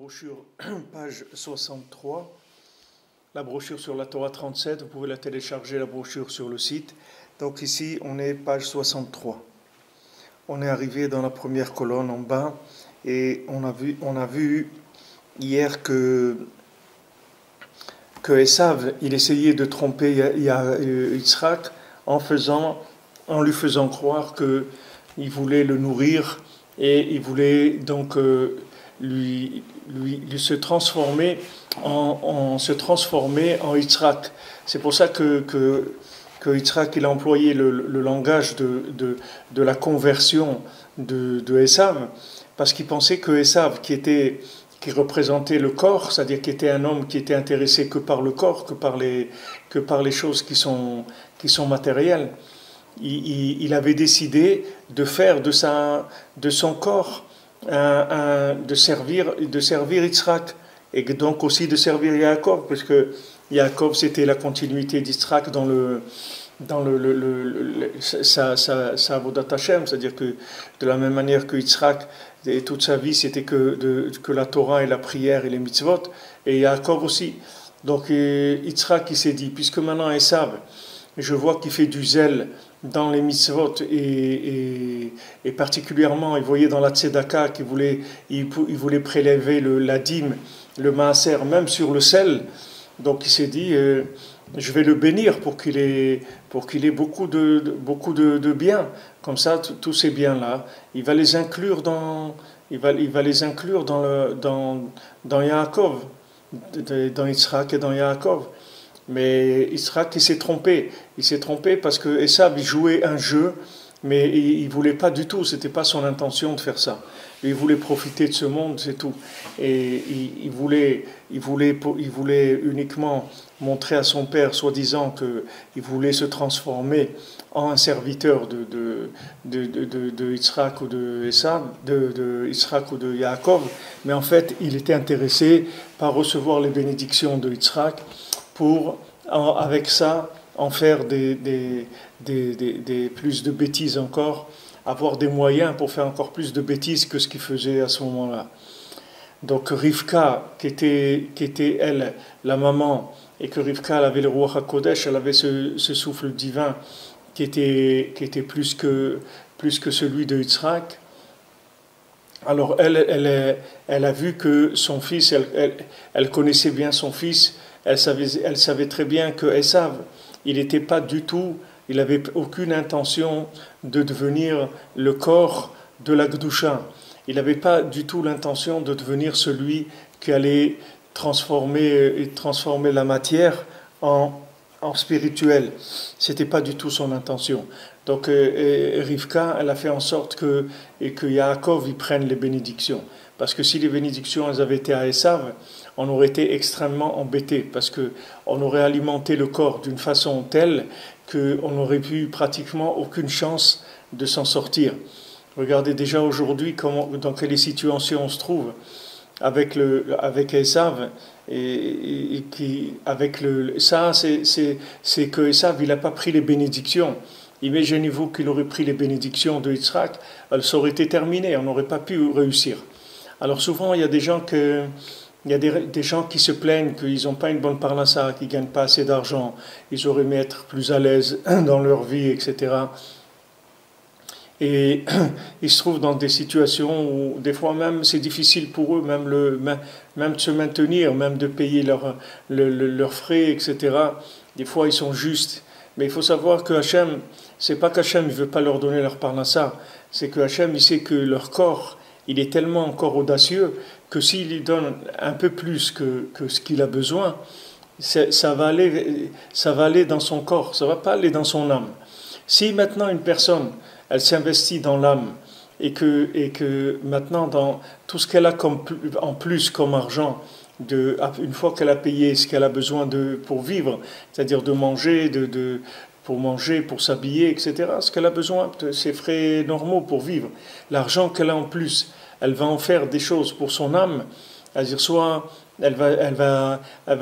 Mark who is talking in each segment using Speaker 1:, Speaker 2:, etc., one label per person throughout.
Speaker 1: brochure, page 63, la brochure sur la Torah 37, vous pouvez la télécharger, la brochure sur le site. Donc ici, on est page 63. On est arrivé dans la première colonne en bas et on a vu hier que Esav, il essayait de tromper Yitzhak en lui faisant croire qu'il voulait le nourrir et il voulait donc lui se transformer en Yitzhak. C'est pour ça que Yitzhak il a employé le langage de la conversion de Esav, parce qu'il pensait que Esav, qui représentait le corps, c'est-à-dire qui était un homme qui était intéressé que par le corps, que par les choses qui sont matérielles, il avait décidé de faire de son corps de servir Yitzhak, et donc aussi de servir Yaakov, parce que Yaakov c'était la continuité d'Yitzhak dans sa Avodat Hashem, c'est-à-dire que de la même manière que Yitzhak, et toute sa vie c'était que la Torah et la prière et les mitzvot, et Yaakov aussi. Donc Yitzhak il s'est dit, puisque maintenant Esav, je vois qu'il fait du zèle dans les mitzvot et particulièrement il voyait dans la tzedaka qu'il voulait prélever la dîme, le maaser, même sur le sel. Donc il s'est dit je vais le bénir pour qu'il ait beaucoup de biens. Comme ça, tous ces biens-là, il va les inclure dans Yaakov, dans Yitzhak et dans Yaakov. Mais Yitzhak, il s'est trompé. Il s'est trompé parce que Esav, il jouait un jeu, mais il ne voulait pas du tout. C'était pas son intention de faire ça. Il voulait profiter de ce monde, c'est tout. Et il voulait uniquement montrer à son père, soi-disant qu'il voulait se transformer en un serviteur de Yitzhak ou de Esav, de Yitzhak ou de Yaakov. Mais en fait, il était intéressé par recevoir les bénédictions de Yitzhak pour, avec ça, en faire des plus de bêtises encore, avoir des moyens pour faire encore plus de bêtises que ce qu'il faisait à ce moment-là. Donc Rivka, qui était elle, la maman, et que Rivka elle avait le Ruach HaKodesh, elle avait ce souffle divin qui était plus que celui de Yitzhak. Alors elle a vu que son fils, elle connaissait bien son fils, elle savait très bien que Esav, il n'était pas du tout, il n'avait aucune intention de devenir le corps de la Gdusha. Il n'avait pas du tout l'intention de devenir celui qui allait transformer la matière en spirituel. C'était pas du tout son intention. Donc Rivka, elle a fait en sorte que Yaakov y prenne les bénédictions. Parce que si les bénédictions elles avaient été à Esav, on aurait été extrêmement embêté, parce qu'on aurait alimenté le corps d'une façon telle qu'on n'aurait eu pratiquement aucune chance de s'en sortir. Regardez déjà aujourd'hui dans quelle situation on se trouve avec Esav, c'est que Esav il n'a pas pris les bénédictions. Imaginez-vous qu'il aurait pris les bénédictions de Yitzhak, ça aurait été terminé, on n'aurait pas pu réussir. Alors souvent il y a des gens qui se plaignent qu'ils n'ont pas une bonne parnassa, qu'ils ne gagnent pas assez d'argent, ils auraient aimé être plus à l'aise dans leur vie, etc. Et ils se trouvent dans des situations où des fois même c'est difficile pour eux, même de se maintenir, même de payer leurs frais, etc. Des fois ils sont justes. Mais il faut savoir que Hachem, c'est pas qu'Hachem ne veut pas leur donner leur parnassa, c'est que Hachem il sait que leur corps, il est tellement encore audacieux que s'il lui donne un peu plus que ce qu'il a besoin, ça va aller dans son corps, ça va pas aller dans son âme. Si maintenant une personne, elle s'investit dans l'âme et que maintenant dans tout ce qu'elle a en plus comme argent, une fois qu'elle a payé ce qu'elle a besoin pour vivre, c'est-à-dire de manger, pour manger, pour s'habiller, etc., ce qu'elle a besoin, ses frais normaux pour vivre, l'argent qu'elle a en plus, elle va en faire des choses pour son âme, c'est-à-dire soit elle va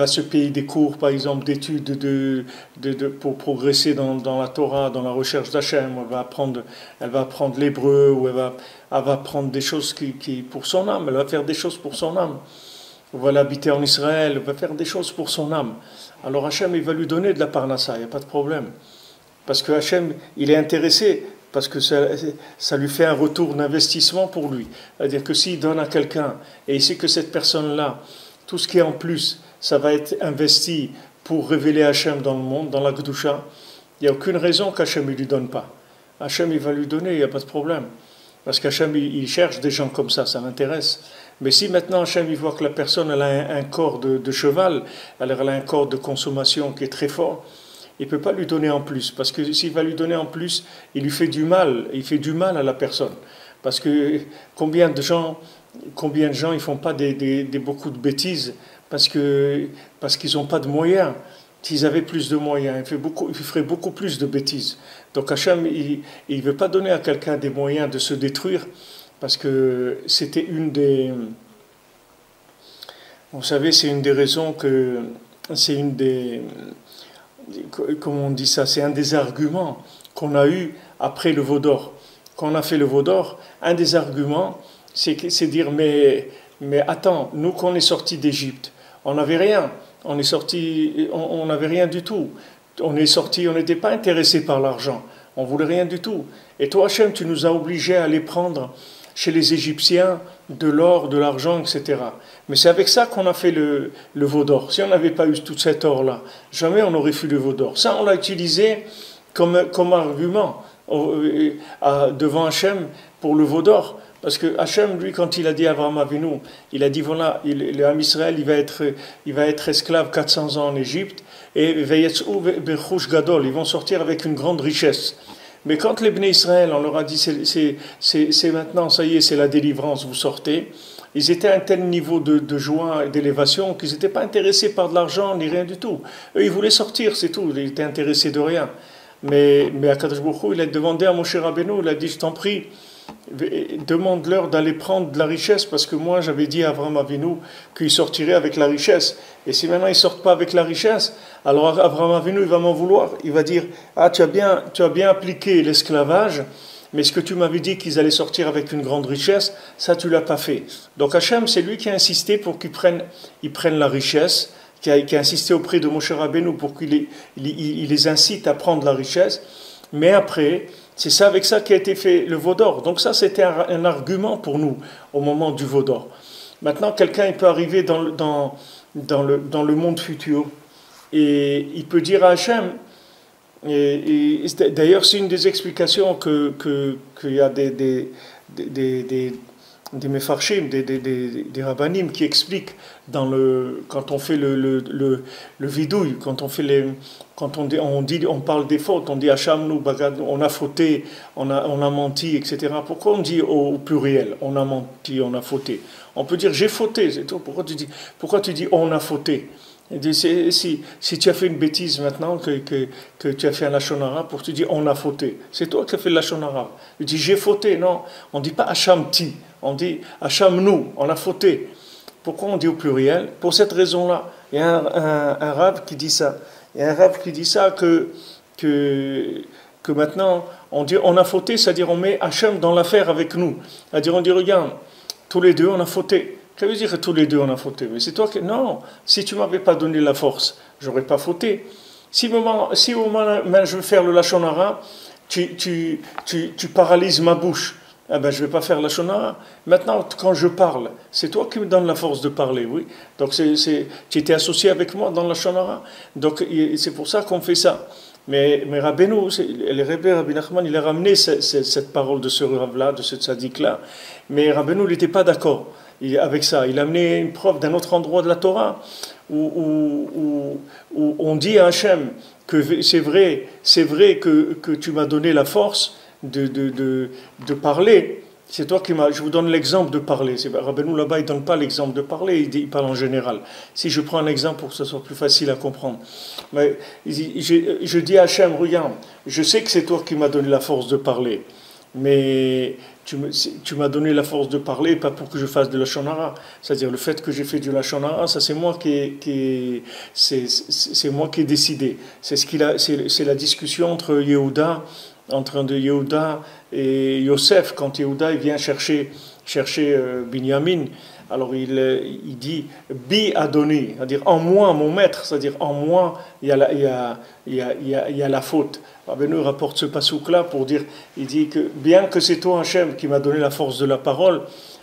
Speaker 1: se payer des cours, par exemple, d'études pour progresser dans la Torah, dans la recherche d'Hachem, elle va apprendre l'hébreu, ou elle va apprendre des choses qui pour son âme, elle va faire des choses pour son âme. va l'habiter en Israël, va faire des choses pour son âme. Alors Hachem, il va lui donner de la parnassa, il n'y a pas de problème. Parce que Hachem, il est intéressé, parce que ça lui fait un retour d'investissement pour lui. C'est-à-dire que s'il donne à quelqu'un, et il sait que cette personne-là, tout ce qui est en plus, ça va être investi pour révéler Hachem dans le monde, dans la Kedusha, il n'y a aucune raison qu'Hachem ne lui donne pas. Hachem, il va lui donner, il n'y a pas de problème. Parce qu'Hachem, il cherche des gens comme ça l'intéresse. Mais si maintenant Hachem, il voit que la personne, elle a un corps de cheval, elle a un corps de consommation qui est très fort, il ne peut pas lui donner en plus. Parce que s'il va lui donner en plus, il lui fait du mal. Il fait du mal à la personne. Parce que combien de gens ils ne font pas beaucoup de bêtises parce qu'ils n'ont pas de moyens. S'ils avaient plus de moyens, ils feraient beaucoup plus de bêtises. Donc Hachem, il ne veut pas donner à quelqu'un des moyens de se détruire, parce que c'était une des... Vous savez, c'est une des raisons que... C'est une des... Comment on dit ça? C'est un des arguments qu'on a eu après le veau d'or. Quand on a fait le veau d'or, un des arguments, c'est dire, mais attends, nous qu'on est sortis d'Égypte, on n'avait rien. On est sorti, on n'avait rien du tout. On est sorti, on n'était pas intéressé par l'argent. On voulait rien du tout. Et toi, Hachem, tu nous as obligés à aller prendre chez les Égyptiens de l'or, de l'argent, etc. Mais c'est avec ça qu'on a fait le veau d'or. Si on n'avait pas eu tout cet or-là, jamais on aurait fait le veau d'or. Ça, on l'a utilisé comme argument devant Hachem pour le veau d'or. Parce que Hachem, lui, quand il a dit à Abraham Avinu, il a dit voilà, l'âme Israël, il va être esclave 400 ans en Égypte, et Gadol, ils vont sortir avec une grande richesse. Mais quand les Bnei Israël, on leur a dit c'est maintenant, ça y est, c'est la délivrance, vous sortez, ils étaient à un tel niveau de joie et d'élévation qu'ils n'étaient pas intéressés par de l'argent ni rien du tout. Eux, ils voulaient sortir, c'est tout, ils étaient intéressés de rien. Mais Akadosh Baruch Hu, il a demandé à Moshe Rabbeinu, il a dit je t'en prie, demande-leur d'aller prendre de la richesse, parce que moi j'avais dit à Abraham Avinu qu'il sortirait avec la richesse, et si maintenant ils ne sortent pas avec la richesse, alors Abraham Avinu il va m'en vouloir, il va dire ah tu as bien appliqué l'esclavage, mais ce que tu m'avais dit qu'ils allaient sortir avec une grande richesse, ça tu l'as pas fait. Donc Hachem, c'est lui qui a insisté pour qu'ils prennent la richesse, qui a insisté auprès de Moshe Rabbeinu pour qu'il les incite à prendre la richesse, mais après c'est ça, avec ça qu'a été fait le veau d'or. Donc ça, c'était un argument pour nous au moment du veau d'or. Maintenant, quelqu'un il peut arriver dans le monde futur et il peut dire à Hachem, et d'ailleurs c'est une des explications qu'il y a des mefarshim, des rabbanim qui expliquent quand on fait le vidouille, quand on parle des fautes, on dit Hachamnu bagad, on a fauté, on a menti, etc. Pourquoi on dit au pluriel, on a menti, on a fauté? On peut dire j'ai fauté, c'est tout. Pourquoi tu dis on a fauté? Si tu as fait une bêtise maintenant, que tu as fait un lashon hara, pour te dire on a fauté, c'est toi qui as fait le lashon hara. Tu dis j'ai fauté, non, on ne dit pas Hachamti, on dit Hachamnu, on a fauté. Pourquoi on dit au pluriel? Pour cette raison-là. Il y a un rave qui dit ça. Il y a un rave qui dit ça que maintenant on dit on a fauté, c'est-à-dire on met Hachem dans l'affaire avec nous. C'est-à-dire on dit regarde, tous les deux on a fauté. Ça veut dire que tous les deux on a fauté. Mais c'est toi qui... Non, si tu ne m'avais pas donné la force, j'aurais pas fauté. Si au moment où je veux faire le lashon hara, tu paralyses ma bouche, eh ben, je ne vais pas faire la lashon hara. Maintenant, quand je parle, c'est toi qui me donnes la force de parler, oui. Donc tu étais associé avec moi dans la lashon hara. Donc c'est pour ça qu'on fait ça. Mais Rabbeinu, Rabbi Nachman, il a ramené cette parole de ce Rav-là, de ce tzaddik-là. Mais Rabbeinu, il n'était pas d'accord avec ça. Il a amené une preuve d'un autre endroit de la Torah où on dit à Hachem que c'est vrai que tu m'as donné la force de parler. C'est toi qui m'as... Je vous donne l'exemple de parler. Rabbeinu là-bas, il ne donne pas l'exemple de parler, il parle en général. Si je prends un exemple pour que ce soit plus facile à comprendre. Mais je dis à Hachem, regarde, je sais que c'est toi qui m'as donné la force de parler, mais tu m'as donné la force de parler, pas pour que je fasse de la lashon hara. C'est-à-dire le fait que j'ai fait du lashon hara, ça c'est moi c'est moi qui ai décidé. C'est la discussion entre Yehuda et Yosef, quand Yehuda il vient chercher Binyamin Alors il dit bi Adoni, c'est-à-dire en moi mon maître, c'est-à-dire en moi il y a il y a la faute. Rabbeinu rapporte ce pasouk-là pour dire, il dit que bien que c'est toi Hachem qui m'a donné la force de la parole,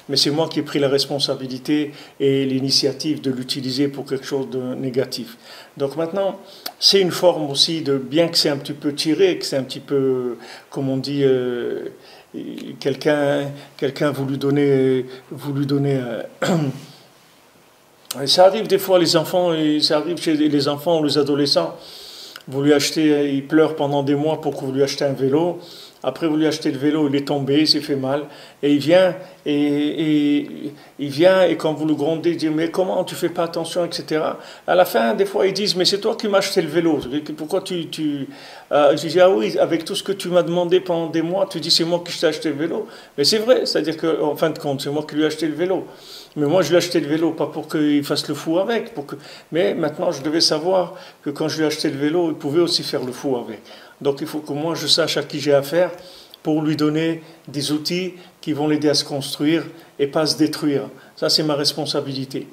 Speaker 1: mais c'est moi qui ai pris la responsabilité et l'initiative de l'utiliser pour quelque chose de négatif. Donc maintenant, c'est une forme aussi de, bien que c'est un petit peu tiré, que c'est un petit peu, comme on dit, quelqu'un voulu donner ça arrive des fois les enfants, et ça arrive chez les enfants ou les adolescents. Vous lui achetez, il pleure pendant des mois pour que vous lui achetez un vélo. Après, vous lui achetez le vélo, il est tombé, il s'est fait mal. Et il vient et quand vous le grondez, il dit mais comment tu fais pas attention, etc. À la fin, des fois, ils disent mais c'est toi qui m'as acheté le vélo. Pourquoi je dis ah oui, avec tout ce que tu m'as demandé pendant des mois, tu dis c'est moi qui t'ai acheté le vélo. Mais c'est vrai, c'est-à-dire qu'en fin de compte, c'est moi qui lui ai acheté le vélo. Mais moi, je lui ai acheté le vélo, pas pour qu'il fasse le fou avec. Mais maintenant, je devais savoir que quand je lui ai acheté le vélo, il pouvait aussi faire le fou avec. Donc, il faut que moi, je sache à qui j'ai affaire pour lui donner des outils qui vont l'aider à se construire et pas à se détruire. Ça, c'est ma responsabilité.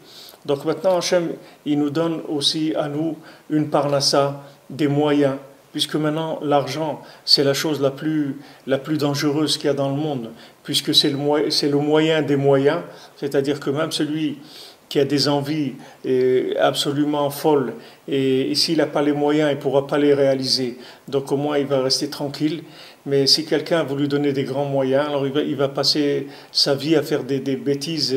Speaker 1: Donc maintenant, Hachem, il nous donne aussi à nous une parnassa, des moyens, puisque maintenant, l'argent, c'est la chose la plus dangereuse qu'il y a dans le monde, puisque c'est le moyen des moyens, c'est-à-dire que même celui qui a des envies absolument folles, et s'il n'a pas les moyens, il ne pourra pas les réaliser. Donc au moins, il va rester tranquille. Mais si quelqu'un veut lui donner des grands moyens, alors il va passer sa vie à faire des bêtises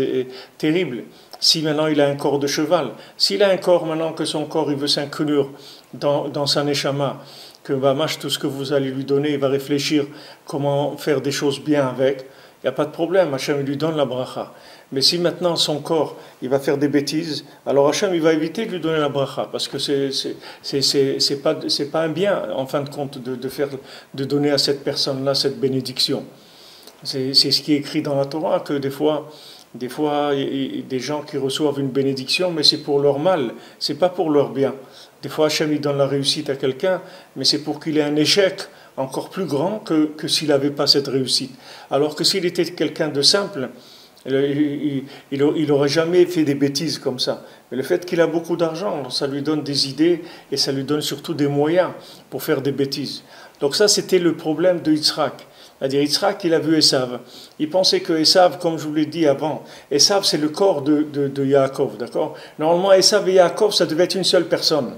Speaker 1: terribles. Si maintenant il a un corps de cheval, s'il a un corps maintenant que son corps, il veut s'inclure dans sa neshama, que Vamash, tout ce que vous allez lui donner, il va réfléchir comment faire des choses bien avec, il n'y a pas de problème, Hachem lui donne la bracha. Mais si maintenant son corps, il va faire des bêtises, alors Hachem, il va éviter de lui donner la bracha, parce que c'est pas un bien, en fin de compte, de donner à cette personne-là cette bénédiction. C'est ce qui est écrit dans la Torah, que des fois, il y a des gens qui reçoivent une bénédiction, mais c'est pour leur mal, c'est pas pour leur bien. Des fois, Hachem, il donne la réussite à quelqu'un, mais c'est pour qu'il ait un échec encore plus grand que s'il n'avait pas cette réussite. Alors que s'il était quelqu'un de simple, il n'aurait jamais fait des bêtises comme ça. Mais le fait qu'il a beaucoup d'argent, ça lui donne des idées et ça lui donne surtout des moyens pour faire des bêtises. Donc ça, c'était le problème de Yitzhak. C'est-à-dire Yitzhak, il a vu Esav. Il pensait que Esav, comme je vous l'ai dit avant, Esav, c'est le corps de Yaakov, d'accord? Normalement, Esav et Yaakov, ça devait être une seule personne.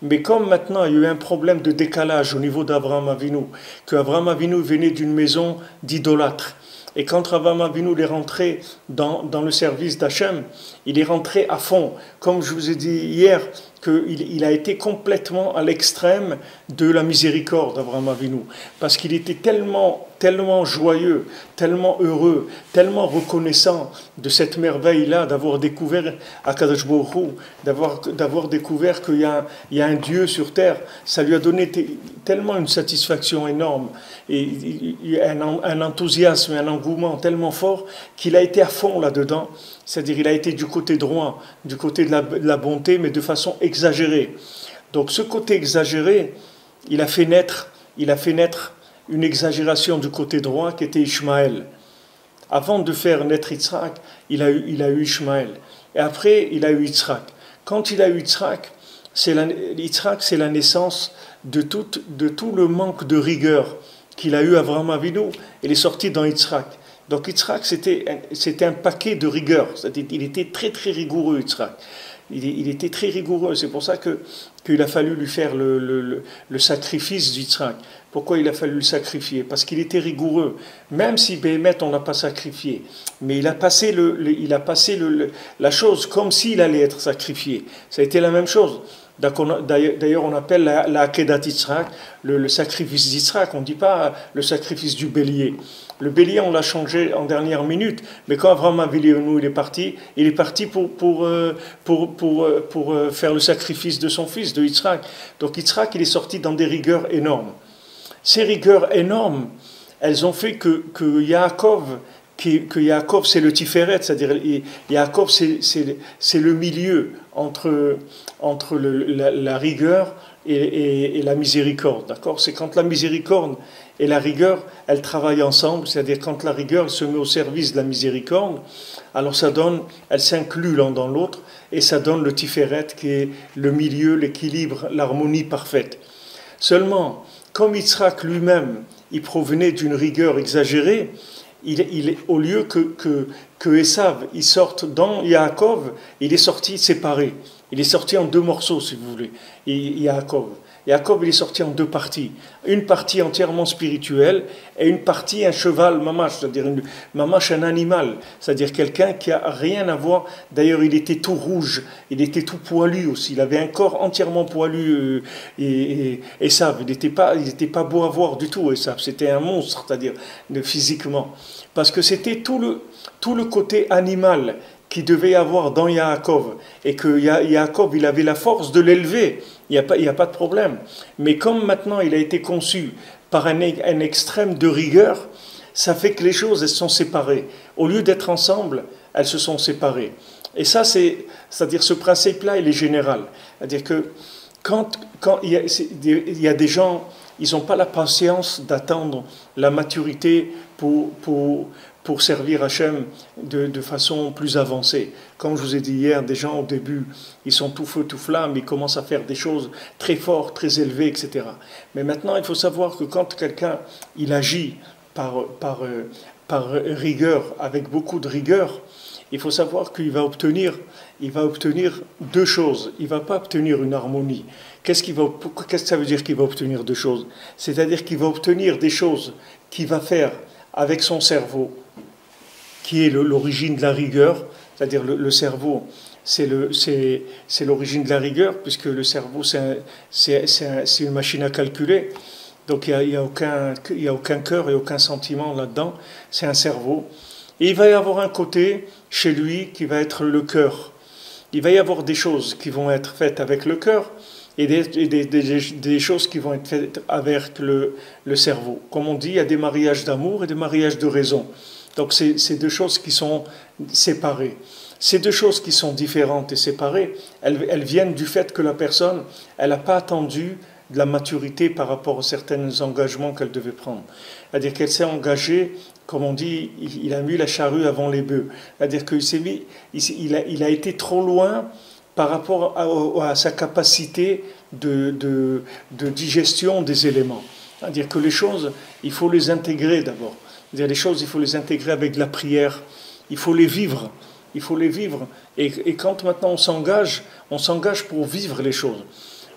Speaker 1: Mais comme maintenant il y a eu un problème de décalage au niveau d'Abraham Avinu, qu'Abraham Avinu venait d'une maison d'idolâtres, et quand Abraham Avinu est rentré dans le service d'Hachem, il est rentré à fond. Comme je vous ai dit hier, qu'il a été complètement à l'extrême de la miséricorde d'Abraham Avinu. Parce qu'il était tellement joyeux, tellement heureux, tellement reconnaissant de cette merveille-là, d'avoir découvert Akadosh Baruch Hu, d'avoir découvert qu'il y a un Dieu sur terre. Ça lui a donné tellement une satisfaction énorme, et un enthousiasme, un engouement tellement fort qu'il a été à fond là-dedans. C'est-à-dire il a été du côté droit, du côté de la bonté, mais de façon exagérée. Donc ce côté exagéré, il a fait naître une exagération du côté droit qui était Ishmaël. Avant de faire naître Yitzhak, il a eu Ishmaël. Et après, il a eu Yitzhak. Quand il a eu Yitzhak, c'est la naissance de tout le manque de rigueur qu'il a eu Avraham Avinu. Il est sorti dans Yitzhak. Donc Yitzhak, c'était un paquet de rigueur. Il était très très rigoureux, Yitzhak. Il était très rigoureux. C'est pour ça qu'il a fallu lui faire le sacrifice d'Yitzhak. Pourquoi il a fallu le sacrifier? Parce qu'il était rigoureux. Même si Béhémet, on ne l'a pas sacrifié. Mais il a passé la chose comme s'il allait être sacrifié. Ça a été la même chose. D'ailleurs, on appelle la Akedat Yitzhak, le sacrifice d'Yitzhak. On ne dit pas le sacrifice du bélier. Le bélier, on l'a changé en dernière minute, mais quand Avraham Avinu il est parti pour faire le sacrifice de son fils, de Yitzhak. Donc Yitzhak, il est sorti dans des rigueurs énormes. Ces rigueurs énormes, elles ont fait que Yaakov, c'est le Tiferet, c'est-à-dire Yaakov, c'est le milieu entre la rigueur et la miséricorde, d'accord? C'est quand la miséricorde, et la rigueur, elles travaillent ensemble, c'est-à-dire quand la rigueur se met au service de la miséricorde, alors ça donne, elles s'incluent l'un dans l'autre, et ça donne le tiferet qui est le milieu, l'équilibre, l'harmonie parfaite. Seulement, comme Yitzhak lui-même, il provenait d'une rigueur exagérée, au lieu que Esav il sorte dans Yaakov, il est sorti séparé. Il est sorti en deux morceaux, si vous voulez, Yaakov. Yaakov, il est sorti en deux parties. Une partie entièrement spirituelle et une partie un cheval mamash, c'est-à-dire mamash, un animal, c'est-à-dire quelqu'un qui a rien à voir. D'ailleurs, il était tout rouge, il était tout poilu aussi. Il avait un corps entièrement poilu. Esav, il n'était pas beau à voir du tout, Esav. C'était un monstre, c'est-à-dire physiquement. Parce que c'était tout le côté animal qui devait y avoir dans Yaakov, et que Yaakov, il avait la force de l'élever, il n'y a pas de problème. Mais comme maintenant il a été conçu par un extrême de rigueur, ça fait que les choses, elles sont séparées. Au lieu d'être ensemble, elles se sont séparées. Et ça, c'est-à-dire ce principe-là, il est général. C'est-à-dire que quand il y a des gens, ils n'ont pas la patience d'attendre la maturité pour servir Hachem de façon plus avancée. Comme je vous ai dit hier, des gens au début, ils sont tout feu, tout flamme, ils commencent à faire des choses très fortes, très élevées, etc. Mais maintenant, il faut savoir que quand quelqu'un, il agit par rigueur, avec beaucoup de rigueur, il faut savoir qu'il va obtenir deux choses. Il ne va pas obtenir une harmonie. Qu'est-ce que ça veut dire qu'il va obtenir deux choses? C'est-à-dire qu'il va obtenir des choses qu'il va faire avec son cerveau, qui est l'origine de la rigueur, c'est-à-dire le cerveau, c'est l'origine de la rigueur, puisque le cerveau, c'est une machine à calculer. Donc il n'y a aucun cœur et aucun sentiment là-dedans, c'est un cerveau. Et il va y avoir un côté chez lui qui va être le cœur. Il va y avoir des choses qui vont être faites avec le cœur et des choses qui vont être faites avec le cerveau. Comme on dit, il y a des mariages d'amour et des mariages de raison. Donc c'est deux choses qui sont séparées. Ces deux choses qui sont différentes et séparées, elles viennent du fait que la personne, elle n'a pas attendu de la maturité par rapport à certains engagements qu'elle devait prendre. C'est-à-dire qu'elle s'est engagée, comme on dit, il a mis la charrue avant les bœufs. C'est-à-dire qu'il a été trop loin par rapport à sa capacité de digestion des éléments. C'est-à-dire que les choses, il faut les intégrer d'abord. C'est-à-dire les choses, il faut les intégrer avec de la prière. Il faut les vivre. Il faut les vivre. Et quand maintenant on s'engage pour vivre les choses.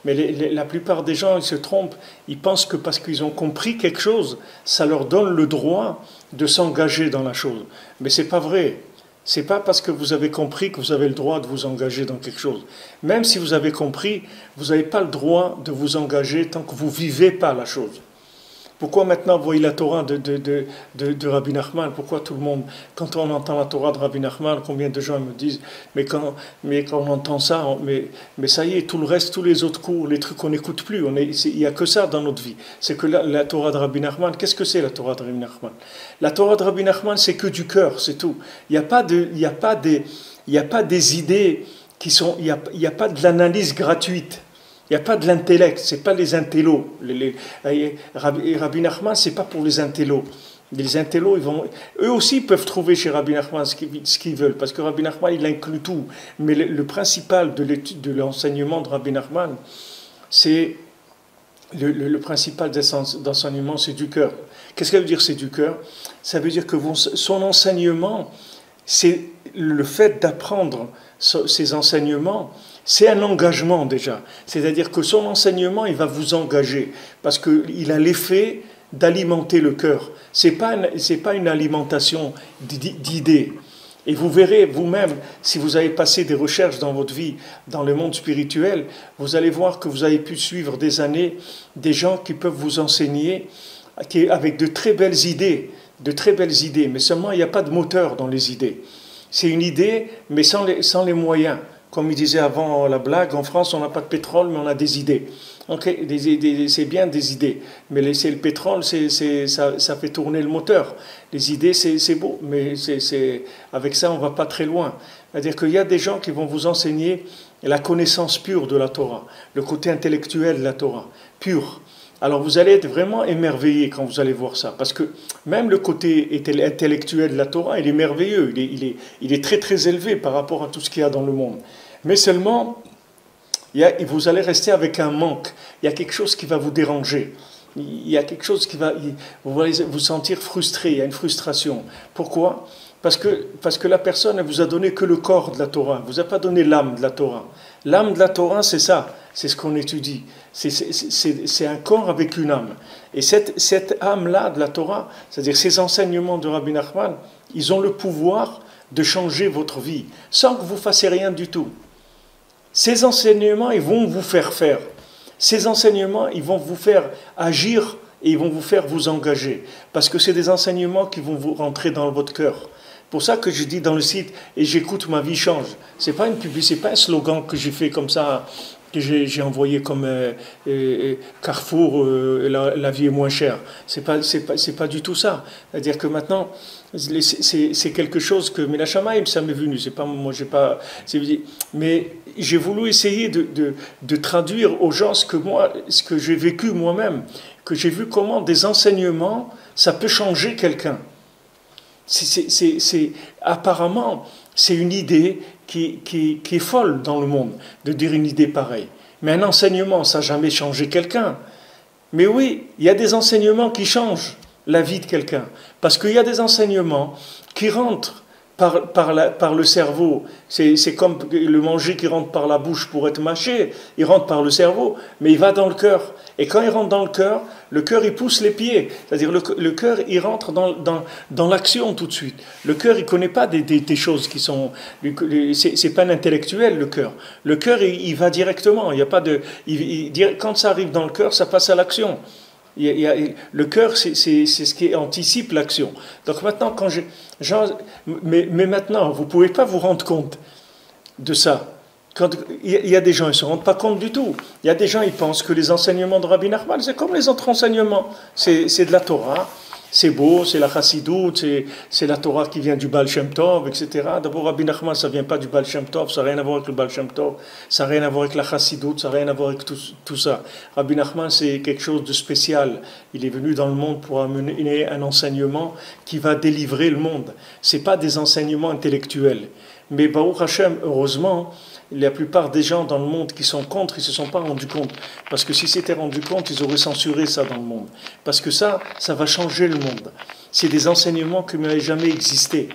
Speaker 1: Mais la plupart des gens, ils se trompent. Ils pensent que parce qu'ils ont compris quelque chose, ça leur donne le droit de s'engager dans la chose. Mais c'est pas vrai. C'est pas parce que vous avez compris que vous avez le droit de vous engager dans quelque chose. Même si vous avez compris, vous n'avez pas le droit de vous engager tant que vous vivez pas la chose. Pourquoi maintenant, vous voyez la Torah de Rabbi Nachman? Pourquoi tout le monde, quand on entend la Torah de Rabbi Nachman, combien de gens me disent, mais quand on entend ça, mais ça y est, tout le reste, tous les autres cours, les trucs, on n'écoute plus. Il n'y a que ça dans notre vie. C'est que la Torah de Rabbi Nachman, qu'est-ce que c'est la Torah de Rabbi Nachman? La Torah de Rabbi Nachman, c'est que du cœur, c'est tout. Il n'y a pas des idées qui sont, il n'y a pas de l'analyse gratuite. Il n'y a pas de l'intellect, ce n'est pas les intellos. Rabbi Nachman, ce n'est pas pour les intellos. Les intellos, eux aussi peuvent trouver chez Rabbi Nachman ce qu'ils veulent, parce que Rabbi Nachman, il inclut tout. Mais le principal de l'étude, de l'enseignement de Rabbi Nachman, c'est le principal d'enseignement, c'est du cœur. Qu'est-ce que ça veut dire, c'est du cœur? Ça veut dire que son enseignement, c'est le fait d'apprendre ces enseignements, c'est un engagement déjà. C'est-à-dire que son enseignement, il va vous engager, parce qu'il a l'effet d'alimenter le cœur. C'est pas une alimentation d'idées. Et vous verrez vous-même, si vous avez passé des recherches dans votre vie, dans le monde spirituel, vous allez voir que vous avez pu suivre des années, des gens qui peuvent vous enseigner avec de très belles idées, mais seulement il n'y a pas de moteur dans les idées. C'est une idée, mais sans les moyens. Comme il disait avant la blague, en France, on n'a pas de pétrole, mais on a des idées. Okay, c'est bien des idées, mais le pétrole, ça fait tourner le moteur. Les idées, c'est beau, mais avec ça, on ne va pas très loin. C'est-à-dire qu'il y a des gens qui vont vous enseigner la connaissance pure de la Torah, le côté intellectuel de la Torah, pur. Alors vous allez être vraiment émerveillé quand vous allez voir ça, parce que même le côté intellectuel de la Torah, il est merveilleux, il est très très élevé par rapport à tout ce qu'il y a dans le monde. Mais seulement, vous allez rester avec un manque, il y a quelque chose qui va vous déranger. Il y a quelque chose qui va... Vous allez vous sentir frustré, il y a une frustration. Pourquoi ? Parce que la personne, elle vous a donné que le corps de la Torah, elle ne vous a pas donné l'âme de la Torah. L'âme de la Torah, c'est ça, c'est ce qu'on étudie. C'est un corps avec une âme. Et cette âme-là de la Torah, c'est-à-dire ces enseignements de Rabbi Nachman, ils ont le pouvoir de changer votre vie, sans que vous fassiez rien du tout. Ces enseignements, ils vont vous faire faire. Ces enseignements, ils vont vous faire agir et ils vont vous faire vous engager. Parce que c'est des enseignements qui vont vous rentrer dans votre cœur. Pour ça que je dis dans le site, et j'écoute, ma vie change. C'est pas une publicité, c'est pas un slogan que j'ai fait comme ça, que j'ai envoyé comme Carrefour, la vie est moins chère. C'est pas du tout ça. C'est-à-dire que maintenant, c'est quelque chose que Mina Shamaim, ça m'est venu. C'est pas moi, j'ai pas. Mais j'ai voulu essayer de traduire aux gens ce que j'ai vécu moi-même, que j'ai vu comment des enseignements, ça peut changer quelqu'un. Apparemment, c'est une idée qui est folle dans le monde, de dire une idée pareille. Mais un enseignement, ça n'a jamais changé quelqu'un. Mais oui, il y a des enseignements qui changent la vie de quelqu'un. Parce qu'il y a des enseignements qui rentrent par le cerveau. C'est comme le manger qui rentre par la bouche pour être mâché. Il rentre par le cerveau, mais il va dans le cœur. Et quand il rentre dans le cœur il pousse les pieds. C'est-à-dire le cœur, il rentre dans l'action tout de suite. Le cœur, il ne connaît pas des choses qui sont... C'est pas un intellectuel, le cœur. Le cœur, il va directement. Il y a pas de... quand ça arrive dans le cœur, ça passe à l'action. Le cœur, c'est ce qui anticipe l'action. Donc maintenant, mais maintenant, vous ne pouvez pas vous rendre compte de ça. Il y a des gens, ils ne se rendent pas compte du tout. Il y a des gens, ils pensent que les enseignements de Rabbi Nachman, c'est comme les autres enseignements. C'est de la Torah, c'est beau, c'est la Chassidoute, c'est la Torah qui vient du Baal Shem Tov, etc. D'abord, Rabbi Nachman, ça ne vient pas du Baal Shem Tov, ça n'a rien à voir avec le Baal Shem Tov, ça n'a rien à voir avec la Chassidoute, ça n'a rien à voir avec tout ça. Rabbi Nachman, c'est quelque chose de spécial. Il est venu dans le monde pour amener un enseignement qui va délivrer le monde. Ce n'est pas des enseignements intellectuels. Mais Baruch Hashem, heureusement, la plupart des gens dans le monde qui sont contre, ils ne se sont pas rendus compte. Parce que s'ils s'étaient rendus compte, ils auraient censuré ça dans le monde. Parce que ça va changer le monde. C'est des enseignements qui n'avaient jamais existé.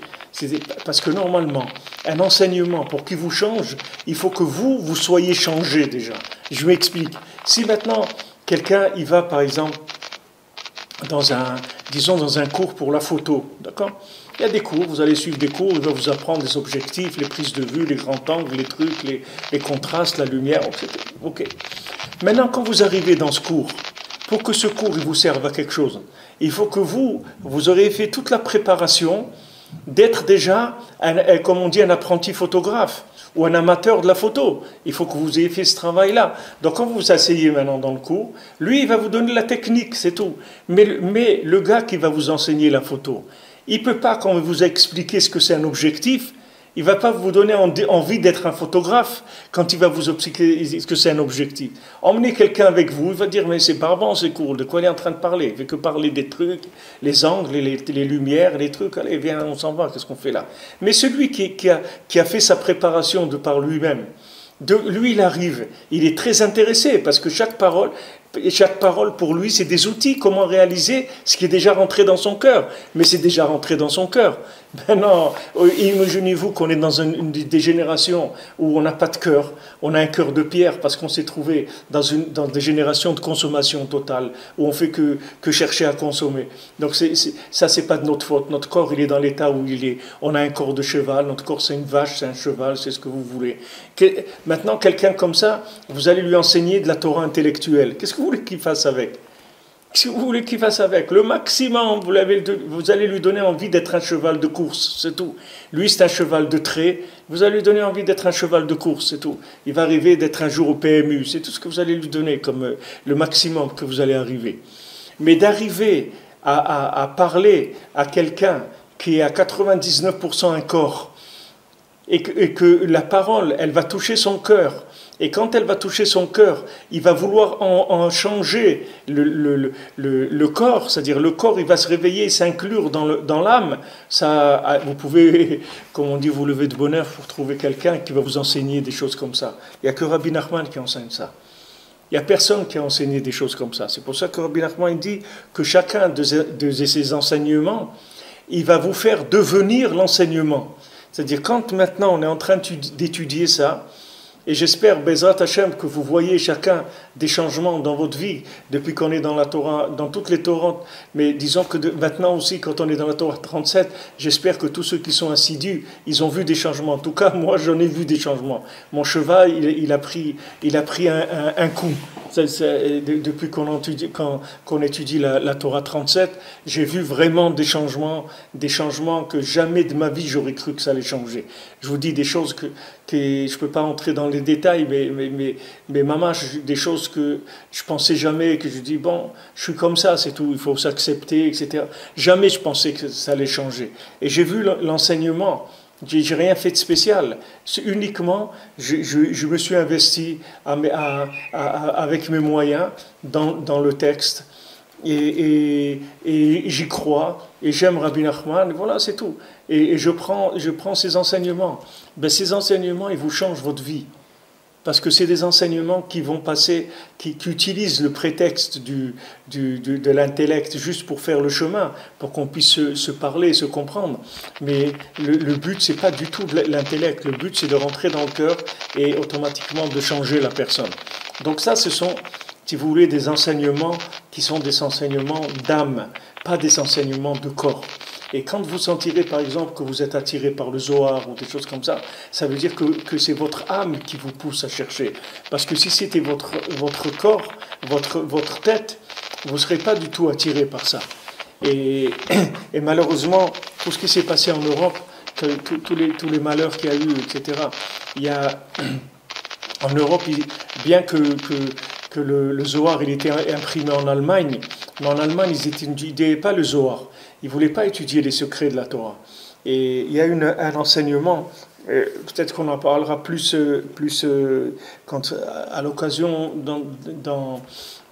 Speaker 1: Parce que normalement, un enseignement, pour qu'il vous change, il faut que vous soyez changé déjà. Je m'explique. Si maintenant, quelqu'un, il va par exemple dans un cours pour la photo, d'accord ? Il y a des cours, vous allez suivre des cours, il va vous apprendre les objectifs, les prises de vue, les grands angles, les trucs, les contrastes, la lumière, etc. Ok. Maintenant, quand vous arrivez dans ce cours, pour que ce cours il vous serve à quelque chose, il faut que vous aurez fait toute la préparation d'être déjà, comme on dit, un apprenti photographe ou un amateur de la photo. Il faut que vous ayez fait ce travail-là. Donc quand vous vous asseyez maintenant dans le cours, lui, il va vous donner la technique, c'est tout. Mais le gars qui va vous enseigner la photo, il ne peut pas, quand il vous a expliqué ce que c'est un objectif, il ne va pas vous donner envie d'être un photographe quand il va vous expliquer ce que c'est un objectif. Emmenez quelqu'un avec vous, il va dire, mais c'est barbant, c'est cool, de quoi il est en train de parler? Il ne fait que parler des trucs, les angles, les lumières, les trucs, allez, viens, on s'en va, qu'est-ce qu'on fait là? Mais celui qui a fait sa préparation de par lui-même, lui, il arrive, il est très intéressé, parce que chaque parole pour lui, c'est des outils, comment réaliser ce qui est déjà rentré dans son cœur. Mais c'est déjà rentré dans son cœur. Maintenant, imaginez-vous qu'on est dans des générations où on n'a pas de cœur, on a un cœur de pierre parce qu'on s'est trouvé dans des générations de consommation totale, où on fait que chercher à consommer. Donc ça, c'est pas de notre faute. Notre corps, il est dans l'état où il est. On a un corps de cheval, notre corps, c'est une vache, c'est un cheval, c'est ce que vous voulez. Maintenant, quelqu'un comme ça, vous allez lui enseigner de la Torah intellectuelle. Qu'est-ce que vous voulez qu'il fasse avec? Si vous voulez qu'il fasse avec, le maximum, vous allez lui donner envie d'être un cheval de course, c'est tout. Lui, c'est un cheval de trait, vous allez lui donner envie d'être un cheval de course, c'est tout. Il va arriver d'être un jour au PMU, c'est tout ce que vous allez lui donner comme le maximum que vous allez arriver. Mais d'arriver à parler à quelqu'un qui est à 99% un corps, et que la parole, elle va toucher son cœur, Et quand elle va toucher son cœur, il va vouloir en changer le corps, c'est-à-dire le corps, il va se réveiller, s'inclure dans l'âme. Ça, vous pouvez, comme on dit, vous lever de bonheur pour trouver quelqu'un qui va vous enseigner des choses comme ça. Il n'y a que Rabbi Nachman qui enseigne ça. Il n'y a personne qui a enseigné des choses comme ça. C'est pour ça que Rabbi Nachman dit que chacun de ces enseignements, il va vous faire devenir l'enseignement. C'est-à-dire, quand maintenant on est en train d'étudier ça, et j'espère, Bezrat Hashem, que vous voyez chacun des changements dans votre vie depuis qu'on est dans la Torah, dans toutes les Torahs, mais disons que maintenant aussi, quand on est dans la Torah 37, j'espère que tous ceux qui sont assidus, ils ont vu des changements. En tout cas, moi, j'en ai vu des changements. Mon cheval, il a pris un coup. Depuis qu'on étudie la Torah 37, j'ai vu vraiment des changements que jamais de ma vie j'aurais cru que ça allait changer. Je vous dis des choses que je ne peux pas entrer dans les détails, mais maman, des choses que je pensais jamais, que je dis, bon, je suis comme ça, c'est tout, il faut s'accepter, etc. Jamais je pensais que ça allait changer. Et j'ai vu l'enseignement, j'ai rien fait de spécial. C'est uniquement, je me suis investi avec mes moyens dans le texte, et j'y crois, et j'aime Rabbi Nachman, et voilà, c'est tout. Et je prends ces enseignements. Ben, ces enseignements, ils vous changent votre vie. Parce que c'est des enseignements qui vont passer, qui utilisent le prétexte de l'intellect juste pour faire le chemin, pour qu'on puisse se parler, se comprendre. Mais le but, c'est pas du tout l'intellect. Le but, c'est de rentrer dans le cœur et automatiquement de changer la personne. Donc ça, ce sont, si vous voulez, des enseignements qui sont des enseignements d'âme, pas des enseignements de corps. Et quand vous sentirez, par exemple, que vous êtes attiré par le Zohar ou des choses comme ça, ça veut dire que c'est votre âme qui vous pousse à chercher. Parce que si c'était votre corps, votre tête, vous ne serez pas du tout attiré par ça. Et malheureusement, tout ce qui s'est passé en Europe, tous les malheurs qu'il y a eu, etc., il y a en Europe, bien que le Zohar il était imprimé en Allemagne, mais en Allemagne, ils n'étudiaient pas le Zohar. Ils ne voulaient pas étudier les secrets de la Torah. Et il y a un enseignement, peut-être qu'on en parlera plus quand, à l'occasion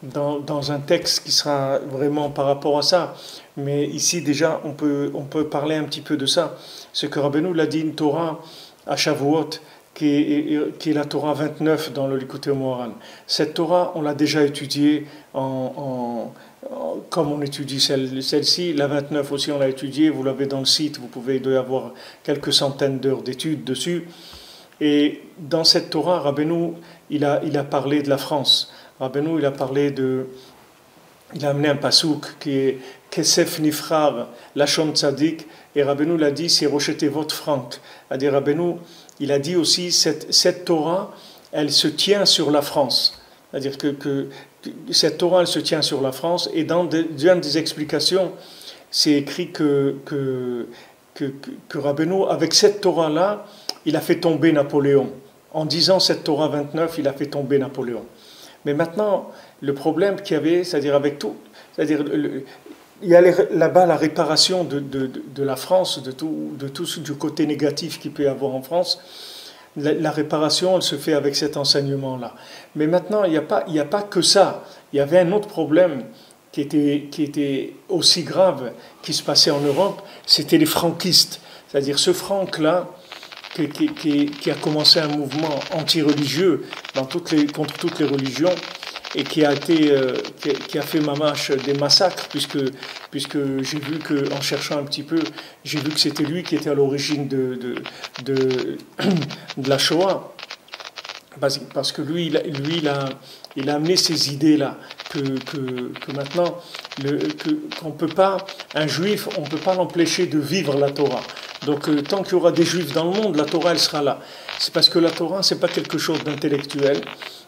Speaker 1: dans un texte qui sera vraiment par rapport à ça. Mais ici, déjà, on peut parler un petit peu de ça. Ce que Rabbeinu l'a dit, une Torah à Shavuot, qui est la Torah 29 dans le Likutei Moharan. Cette Torah, on l'a déjà étudiée comme on étudie celle-ci. La 29 aussi, on l'a étudiée. Vous l'avez dans le site. Il doit y avoir quelques centaines d'heures d'études dessus. Et dans cette Torah, Rabbeinu, il a parlé de la France. Rabbeinu, il a amené un pasouk qui est Kesef Nifrar, Lachon Tzadik. Et Rabbeinu l'a dit, c'est Rocheté votre Franck. C'est-à-dire, Rabbeinu, il a dit aussi, cette Torah, elle se tient sur la France. C'est-à-dire que cette Torah, elle se tient sur la France. Et dans une des explications, c'est écrit que Rabbeinu, avec cette Torah-là, il a fait tomber Napoléon. En disant cette Torah 29, il a fait tomber Napoléon. Mais maintenant, le problème qu'il y avait, c'est-à-dire avec tout, c'est-à-dire il y a là-bas la réparation de la France, de tout du côté négatif qu'il peut y avoir en France. La réparation, elle se fait avec cet enseignement-là. Mais maintenant, il n'y a pas que ça. Il y avait un autre problème qui était aussi grave qui se passait en Europe, c'était les franquistes. C'est-à-dire ce Franck-là, qui a commencé un mouvement anti-religieux contre toutes les religions, et qui a fait mamache des massacres, puisque j'ai vu en cherchant un petit peu, j'ai vu que c'était lui qui était à l'origine de la Shoah, parce que lui il a amené ces idées-là, que maintenant, qu'on peut pas, un juif, on ne peut pas l'empêcher de vivre la Torah. Donc tant qu'il y aura des juifs dans le monde, la Torah elle sera là. C'est parce que la Torah, c'est pas quelque chose d'intellectuel.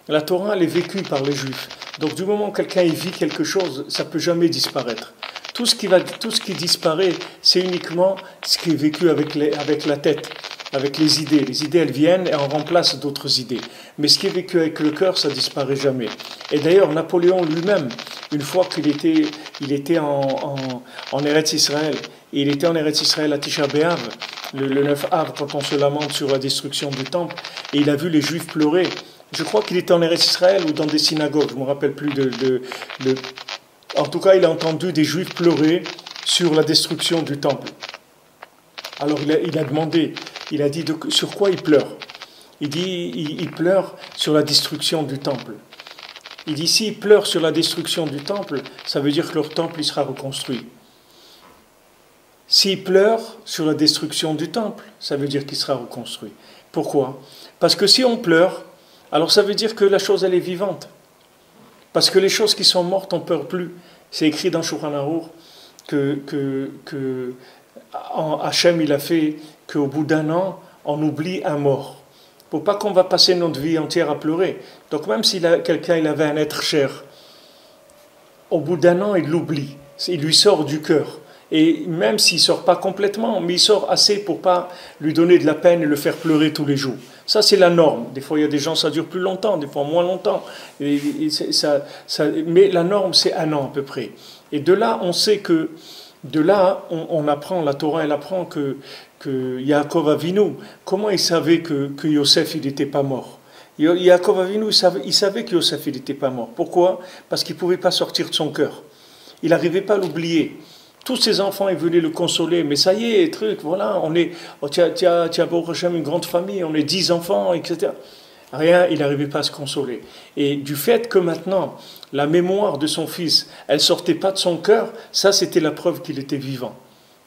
Speaker 1: La Torah, elle est vécue par les Juifs. Donc, du moment où quelqu'un y vit quelque chose, ça ne peut jamais disparaître. Tout ce qui disparaît, c'est uniquement ce qui est vécu avec la tête, avec les idées. Les idées, elles viennent et on remplace d'autres idées. Mais ce qui est vécu avec le cœur, ça ne disparaît jamais. Et d'ailleurs, Napoléon lui-même, une fois qu'il était en Eretz Israël, et il était en Eretz Israël à Tisha B'Av, le 9 Av, quand on se lamente sur la destruction du temple, et il a vu les Juifs pleurer. Je crois qu'il était en Eretz Israël ou dans des synagogues, je ne me rappelle plus En tout cas, il a entendu des Juifs pleurer sur la destruction du temple. Alors il a demandé, il a dit sur quoi il pleure. Il dit, il pleure sur la destruction du temple. Il dit, s'ils pleurent sur la destruction du temple, ça veut dire que leur temple il sera reconstruit. S'ils pleurent sur la destruction du temple, ça veut dire qu'il sera reconstruit. Pourquoi? Parce que si on pleure, alors ça veut dire que la chose elle est vivante. Parce que les choses qui sont mortes, on ne pleure plus. C'est écrit dans Shulchan Aruch que Hachem il a fait qu'au bout d'un an, on oublie un mort. Pour pas qu'on va passer notre vie entière à pleurer. Donc même si quelqu'un il avait un être cher, au bout d'un an, il l'oublie. Il lui sort du cœur. Et même s'il ne sort pas complètement, mais il sort assez pour pas lui donner de la peine et le faire pleurer tous les jours. Ça, c'est la norme. Des fois, il y a des gens, ça dure plus longtemps, des fois moins longtemps. Mais la norme, c'est un an à peu près. Et de là, on sait que, de là, on apprend, la Torah, elle apprend que Yaakov Avinu, comment il savait que Yosef, il n'était pas mort? Yaakov Avinu, il savait que Yosef, il n'était pas mort. Pourquoi? Parce qu'il ne pouvait pas sortir de son cœur. Il n'arrivait pas à l'oublier. Tous ses enfants, ils venaient le consoler. Mais ça y est, voilà, on est, tu as une grande famille, on est 10 enfants, etc. Rien, il n'arrivait pas à se consoler. Et du fait que maintenant, la mémoire de son fils, elle ne sortait pas de son cœur, ça, c'était la preuve qu'il était vivant.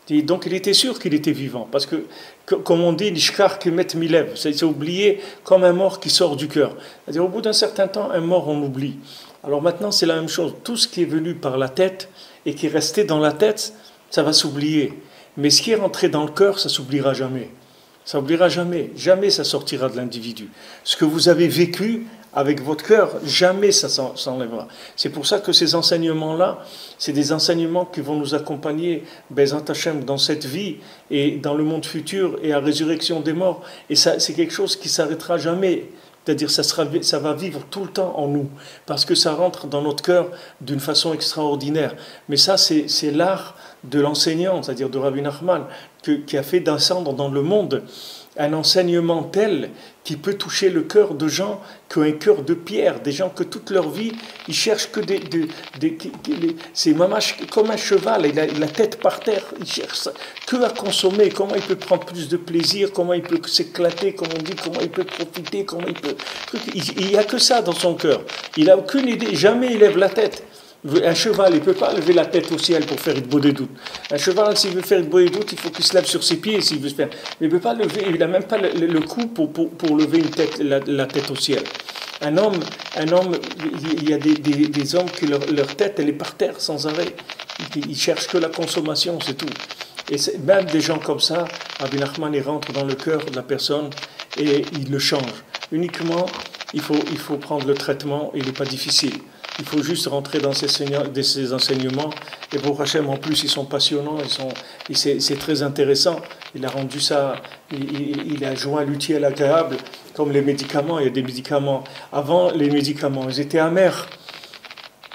Speaker 1: Et donc, il était sûr qu'il était vivant. Parce que, comme on dit, l'ishkar kemet milev, c'est oublié comme un mort qui sort du cœur. C'est-à-dire, au bout d'un certain temps, un mort, on oublie. Alors maintenant, c'est la même chose. Tout ce qui est venu par la tête et qui est resté dans la tête, ça va s'oublier. Mais ce qui est rentré dans le cœur, ça ne s'oubliera jamais. Ça n'oubliera jamais. Jamais ça sortira de l'individu. Ce que vous avez vécu avec votre cœur, jamais ça s'enlèvera. C'est pour ça que ces enseignements-là, c'est des enseignements qui vont nous accompagner, Bezat Hashem, dans cette vie et dans le monde futur et à la résurrection des morts. Et ça, c'est quelque chose qui ne s'arrêtera jamais. C'est-à-dire ça va vivre tout le temps en nous, parce que ça rentre dans notre cœur d'une façon extraordinaire. Mais ça, c'est l'art de l'enseignant, c'est-à-dire de Rabbi Nachman, qui a fait descendre dans le monde un enseignement tel qui peut toucher le cœur de gens qui ont un cœur de pierre, des gens que toute leur vie, ils cherchent que c'est mamash comme un cheval, il a la tête par terre, il cherche que à consommer, comment il peut prendre plus de plaisir, comment il peut s'éclater, comme on dit, comment il peut profiter, comment il peut... Il n'y a que ça dans son cœur. Il n'a aucune idée, jamais il lève la tête. Un cheval, il ne peut pas lever la tête au ciel pour faire une beau des doutes. Un cheval, s'il veut faire une beau des doutes, il faut qu'il se lève sur ses pieds s'il veut se faire. Mais il ne peut pas lever, il n'a même pas le cou pour lever la tête au ciel. Un homme, il y a des hommes qui leur tête, elle est par terre sans arrêt. Ils cherchent que la consommation, c'est tout. Et même des gens comme ça, Rabbi Nachman, il rentre dans le cœur de la personne et il le change. Uniquement, il faut prendre le traitement, il n'est pas difficile. Il faut juste rentrer dans ces enseignements. Et pour Hachem, en plus, ils sont passionnants, c'est très intéressant. Il a rendu ça, il a joint l'utile à l'agréable, comme les médicaments. Il y a des médicaments. Avant, les médicaments, ils étaient amers.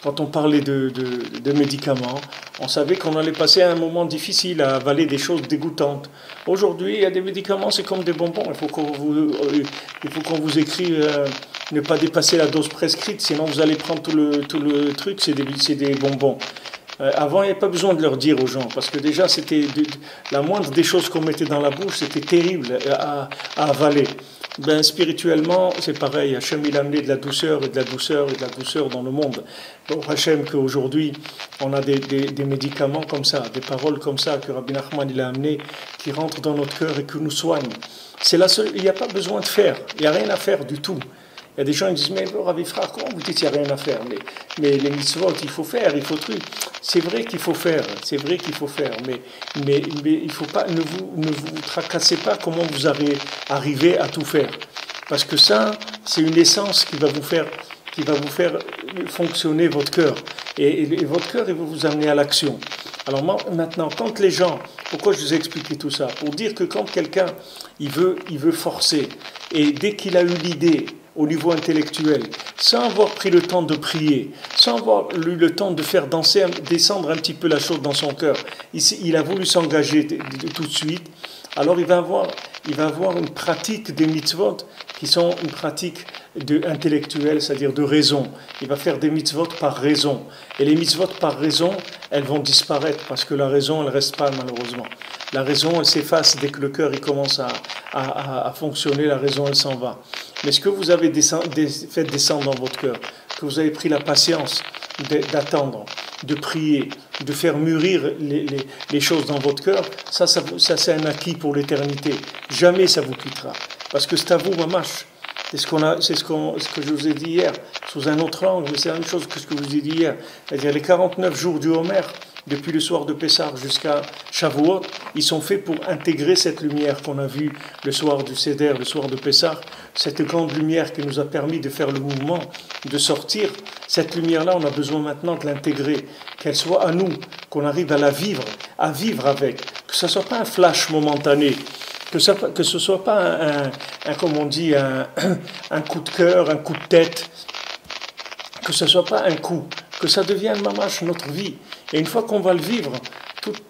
Speaker 1: Quand on parlait de médicaments, on savait qu'on allait passer un moment difficile à avaler des choses dégoûtantes. Aujourd'hui, il y a des médicaments, c'est comme des bonbons. Il faut qu'on vous écrive ne pas dépasser la dose prescrite, sinon vous allez prendre tout le truc, c'est des bonbons. Avant, il n'y avait pas besoin de leur dire aux gens, parce que déjà, c'était la moindre des choses qu'on mettait dans la bouche, c'était terrible à avaler. Ben, spirituellement, c'est pareil. Hachem, il a amené de la douceur et de la douceur et de la douceur dans le monde. Donc, Hachem, qu'aujourd'hui, on a des médicaments comme ça, des paroles comme ça, que Rabbi Nachman, il a amené, qui rentrent dans notre cœur et qui nous soignent. C'est la seule, il n'y a pas besoin de faire. Il n'y a rien à faire du tout. Il y a des gens qui disent, mais Rabbi Frère, comment vous dites qu'il n'y a rien à faire? Mais les mitzvot, il faut faire, il faut truc. C'est vrai qu'il faut faire, mais il faut pas, ne vous tracassez pas comment vous allez arriver à tout faire. Parce que ça, c'est une essence qui va vous faire fonctionner votre cœur. Et votre cœur, il va vous amener à l'action. Alors maintenant, quand les gens, pourquoi je vous ai expliqué tout ça? Pour dire que quand quelqu'un, il veut forcer, et dès qu'il a eu l'idée, au niveau intellectuel, sans avoir pris le temps de prier, sans avoir eu le temps de faire descendre un petit peu la chose dans son cœur, il a voulu s'engager tout de suite, alors il va avoir une pratique des mitzvot qui sont une pratique intellectuelle, c'est-à-dire de raison. Il va faire des mitzvot par raison. Et les mitzvot par raison, elles vont disparaître parce que la raison, elle ne reste pas malheureusement. La raison, elle s'efface dès que le cœur il commence à fonctionner, la raison, elle s'en va. Mais ce que vous avez fait descendre dans votre cœur, que vous avez pris la patience d'attendre, de prier, de faire mûrir les choses dans votre cœur, ça c'est un acquis pour l'éternité. Jamais ça vous quittera. Parce que c'est à vous, mamash. C'est ce que je vous ai dit hier, sous un autre angle, mais c'est la même chose que ce que je vous ai dit hier. C'est-à-dire les 49 jours du Homer, depuis le soir de Pessah jusqu'à Shavuot, ils sont faits pour intégrer cette lumière qu'on a vue le soir du Seder, le soir de Pessah, cette grande lumière qui nous a permis de faire le mouvement, de sortir. Cette lumière-là, on a besoin maintenant de l'intégrer, qu'elle soit à nous, qu'on arrive à la vivre, à vivre avec, que ce ne soit pas un flash momentané, que ce ne soit pas comme on dit, un coup de cœur, un coup de tête, que ce ne soit pas un coup, que ça devienne mamache notre vie. Et une fois qu'on va le vivre,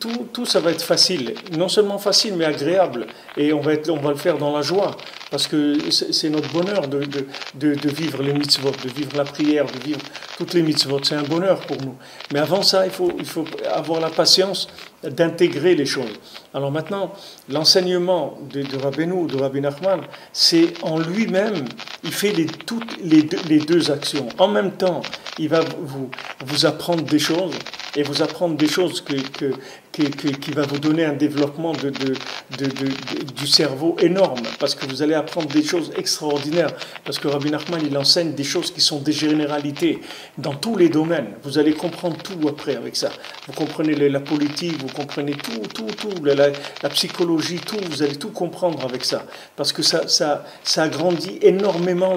Speaker 1: tout ça va être facile. Non seulement facile, mais agréable. Et on va le faire dans la joie. Parce que c'est notre bonheur de vivre les mitzvot, de vivre la prière, de vivre toutes les mitzvot. C'est un bonheur pour nous. Mais avant ça, il faut avoir la patience d'intégrer les choses. Alors maintenant, l'enseignement de Rabbeinu, de Rabbi Nachman, c'est en lui-même, il fait les deux actions. En même temps, il va vous apprendre des choses, et vous apprendre des choses qui va vous donner un développement du cerveau énorme, parce que vous allez apprendre des choses extraordinaires, parce que Rabbi Nachman, il enseigne des choses qui sont des généralités dans tous les domaines. Vous allez comprendre tout après avec ça. Vous comprenez la politique, vous comprenez tout, la psychologie, tout, vous allez tout comprendre avec ça, parce que ça agrandit énormément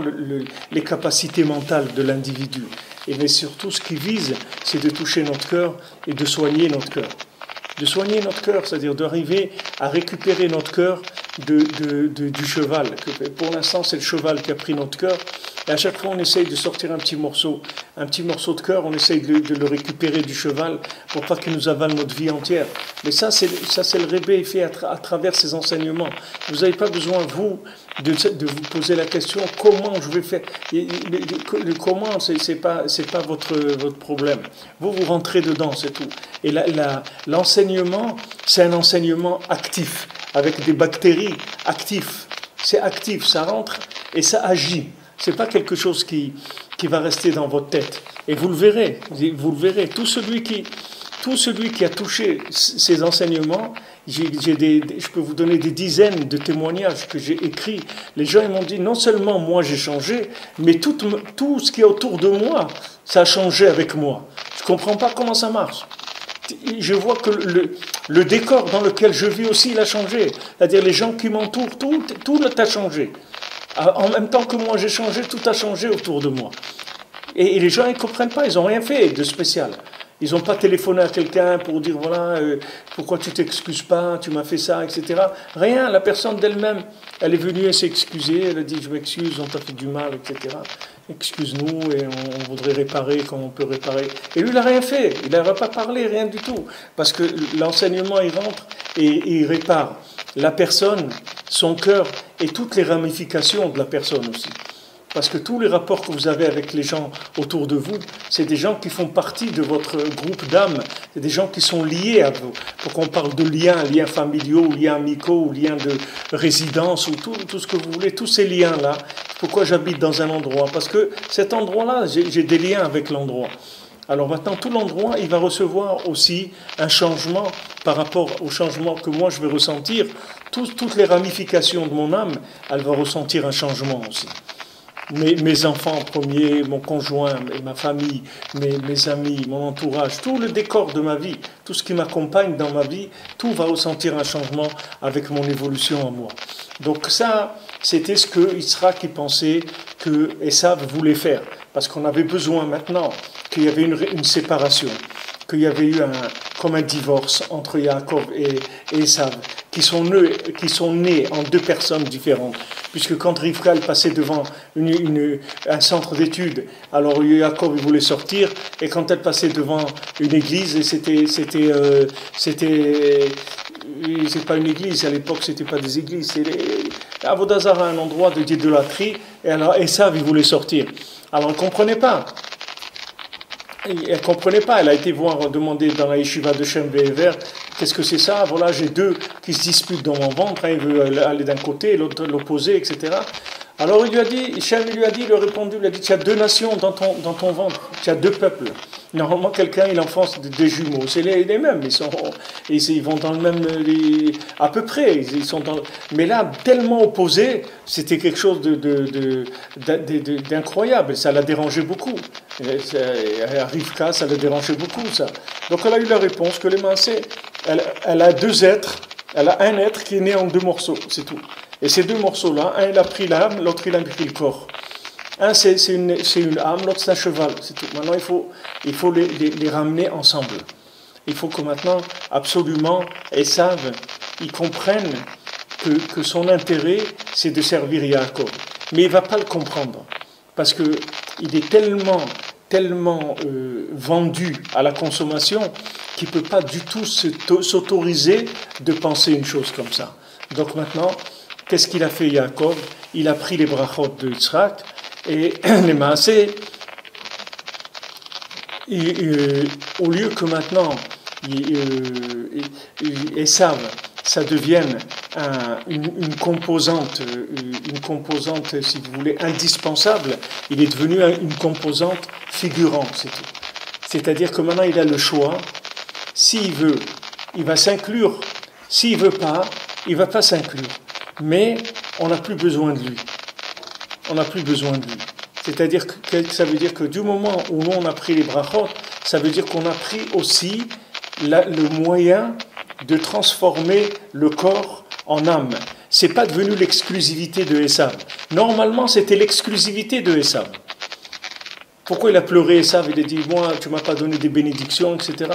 Speaker 1: les capacités mentales de l'individu. Mais surtout, ce qui vise, c'est de toucher notre cœur et de soigner notre cœur. De soigner notre cœur, c'est-à-dire d'arriver à récupérer notre cœur du cheval. Pour l'instant, c'est le cheval qui a pris notre cœur. Et à chaque fois, on essaye de sortir un petit morceau de cœur, on essaye de le récupérer du cheval pour pas qu'il nous avale notre vie entière. Mais ça, c'est le Rebbe fait à travers ses enseignements. Vous n'avez pas besoin, vous, de vous poser la question comment je vais faire. Le comment, c'est pas votre problème. Vous rentrez dedans, c'est tout. Et l'enseignement, c'est un enseignement actif, avec des bactéries actives. C'est actif, ça rentre et ça agit. C'est pas quelque chose qui va rester dans votre tête. Et vous le verrez. Tout celui qui a touché ces enseignements, je peux vous donner des dizaines de témoignages que j'ai écrits. Les gens ils m'ont dit, non seulement moi j'ai changé, mais tout ce qui est autour de moi, ça a changé avec moi. Je comprends pas comment ça marche. Je vois que le décor dans lequel je vis aussi, il a changé. C'est-à-dire les gens qui m'entourent, tout a changé. En même temps que moi j'ai changé, tout a changé autour de moi. Et les gens, ils ne comprennent pas, ils n'ont rien fait de spécial. Ils n'ont pas téléphoné à quelqu'un pour dire, voilà, pourquoi tu t'excuses pas, tu m'as fait ça, etc. Rien, la personne d'elle-même, elle est venue, elle s'est excusée, elle a dit, je m'excuse, on t'a fait du mal, etc. Excuse-nous, et on voudrait réparer comme on peut réparer. Et lui, il n'a rien fait, il n'aurait pas parlé, rien du tout. Parce que l'enseignement, il rentre et il répare la personne, son cœur et toutes les ramifications de la personne aussi. Parce que tous les rapports que vous avez avec les gens autour de vous, c'est des gens qui font partie de votre groupe d'âmes, c'est des gens qui sont liés à vous. Pour qu'on parle de liens familiaux, liens amicaux, liens de résidence, ou tout ce que vous voulez, tous ces liens-là. Pourquoi j'habite dans un endroit? Parce que cet endroit-là, j'ai des liens avec l'endroit. Alors maintenant, tout l'endroit, il va recevoir aussi un changement par rapport au changement que moi je vais ressentir. Toutes les ramifications de mon âme, elle va ressentir un changement aussi. Mes enfants en premier, mon conjoint, ma famille, mes amis, mon entourage, tout le décor de ma vie, tout ce qui m'accompagne dans ma vie, tout va ressentir un changement avec mon évolution en moi. Donc ça, c'était ce que Yitzhak pensait que Esav voulait faire, parce qu'on avait besoin maintenant qu'il y avait une séparation, qu'il y avait eu comme un divorce entre Yaakov et Esav, qui sont nés en deux personnes différentes. Puisque quand Rivka passait devant un centre d'études, alors Yaakov il voulait sortir, et quand elle passait devant une église, et c'est pas une église, à l'époque c'était pas des églises, Avodazara, un endroit d'idolâtrie, et alors Esav, il voulait sortir. Alors elle ne comprenait pas. Elle ne comprenait pas, elle a été demander dans la yeshiva de Shem Ve'ever, qu'est-ce que c'est ça? Voilà, j'ai deux qui se disputent dans mon ventre, un veut aller d'un côté, l'autre de l'opposé, etc. Alors il lui a dit, Shem lui a répondu, il a dit, tu as deux nations dans ton ventre, tu as deux peuples. Normalement, quelqu'un, il enfonce des jumeaux, c'est les mêmes, ils vont dans le même, à peu près, ils sont mais là, tellement opposés, c'était quelque chose d'incroyable, ça l'a dérangé beaucoup. À Rivka, ça l'a dérangé beaucoup, ça. Donc elle a eu la réponse que les Maasé, elle a deux êtres, elle a un être qui est né en deux morceaux, c'est tout. Et ces deux morceaux-là, un il a pris l'âme, l'autre il a pris le corps. Un c'est une âme, l'autre c'est un cheval, c'est tout. Maintenant il faut les ramener ensemble. Il faut que maintenant, absolument, Esav, ils comprennent que son intérêt c'est de servir Yaakov. Mais il ne va pas le comprendre. Parce qu'il est tellement vendu à la consommation qu'il ne peut pas du tout s'autoriser de penser une chose comme ça. Donc maintenant, qu'est-ce qu'il a fait Yaakov? Il a pris les brachot de Yitzhak et les maasé, au lieu que maintenant Esav, ça devienne une composante, si vous voulez, indispensable, il est devenu une composante figurante, c'est tout. C'est-à-dire que maintenant il a le choix, s'il veut, il va s'inclure, s'il ne veut pas, il ne va pas s'inclure. Mais on n'a plus besoin de lui. On n'a plus besoin de lui. C'est-à-dire que ça veut dire que du moment où nous on a pris les brachot, ça veut dire qu'on a pris aussi le moyen de transformer le corps en âme. C'est pas devenu l'exclusivité de Esav. Normalement, c'était l'exclusivité de Esav. Pourquoi il a pleuré Esav? Il a dit, moi, tu m'as pas donné des bénédictions, etc.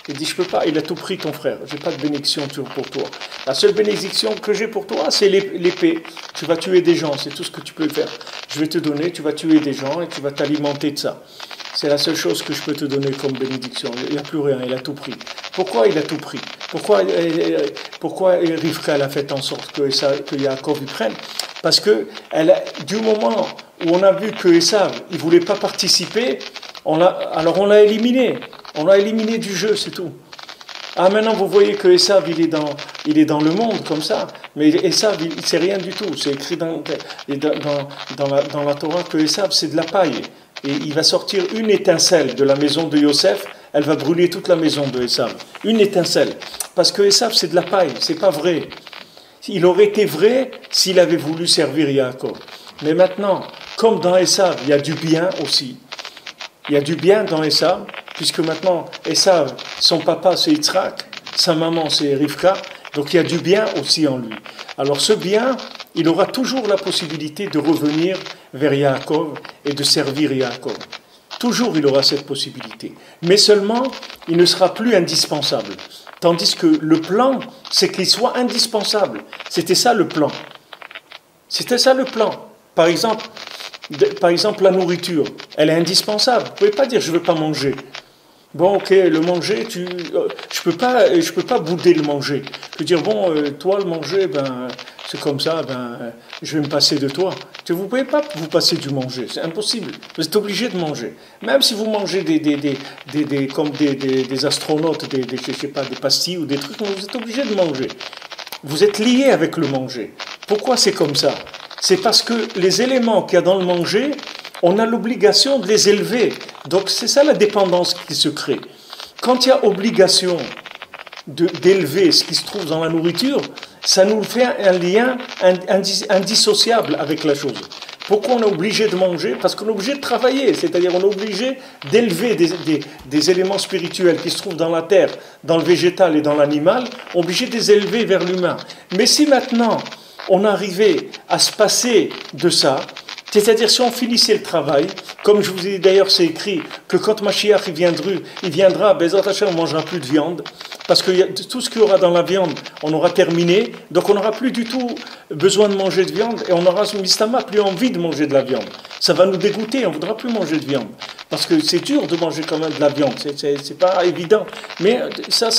Speaker 1: Il dit, je peux pas. Il a tout pris, ton frère. J'ai pas de bénédiction pour toi. La seule bénédiction que j'ai pour toi, c'est l'épée. Tu vas tuer des gens, c'est tout ce que tu peux faire. Je vais te donner, tu vas tuer des gens et tu vas t'alimenter de ça. C'est la seule chose que je peux te donner comme bénédiction. Il n'y a plus rien, il a tout pris. Pourquoi il a tout pris? Pourquoi Rivka a fait en sorte que Yaakov y prenne? Parce que du moment où on a vu que Esav il ne voulait pas participer, alors on l'a éliminé. On l'a éliminé du jeu, c'est tout. Ah, maintenant vous voyez que Esav il est dans le monde comme ça, mais Esav il sait rien du tout. C'est écrit dans la Torah que Esav c'est de la paille. Et il va sortir une étincelle de la maison de Yosef, elle va brûler toute la maison de Esav. Une étincelle. Parce que Esav c'est de la paille, c'est pas vrai. Il aurait été vrai s'il avait voulu servir Yaakov. Mais maintenant, comme dans Esav, il y a du bien aussi. Il y a du bien dans Esav, puisque maintenant, Esav, son papa c'est Yitzhak, sa maman c'est Rivka, donc il y a du bien aussi en lui. Alors ce bien, il aura toujours la possibilité de revenir vers Yaakov et de servir Yaakov. Toujours il aura cette possibilité. Mais seulement, il ne sera plus indispensable. Tandis que le plan, c'est qu'il soit indispensable. C'était ça le plan. C'était ça le plan. Par exemple, la nourriture, elle est indispensable. Vous ne pouvez pas dire je ne veux pas manger. Bon, ok, le manger, je peux pas bouder le manger. Je peux dire bon, toi le manger, c'est comme ça, je vais me passer de toi. Vous ne pouvez pas vous passer du manger, c'est impossible. Vous êtes obligé de manger. Même si vous mangez comme des astronautes, je sais pas, des pastilles ou des trucs, vous êtes obligé de manger. Vous êtes lié avec le manger. Pourquoi c'est comme ça? C'est parce que les éléments qu'il y a dans le manger, on a l'obligation de les élever. Donc c'est ça la dépendance qui se crée. Quand il y a obligation d'élever ce qui se trouve dans la nourriture, ça nous fait un lien indissociable avec la chose. Pourquoi on est obligé de manger? Parce qu'on est obligé de travailler, c'est-à-dire on est obligé d'élever des éléments spirituels qui se trouvent dans la terre, dans le végétal et dans l'animal, obligé de les élever vers l'humain. Mais si maintenant on arrivait à se passer de ça, c'est-à-dire si on finissait le travail, comme je vous ai dit d'ailleurs, c'est écrit que quand Mashiach il viendra, Bezrat Hashem, on ne mangera plus de viande. Parce que tout ce qu'il y aura dans la viande, on aura terminé, donc on n'aura plus du tout besoin de manger de viande, et on aura, mistama, plus envie de manger de la viande. Ça va nous dégoûter, on ne voudra plus manger de viande. Parce que c'est dur de manger quand même de la viande, c'est pas évident. Mais ça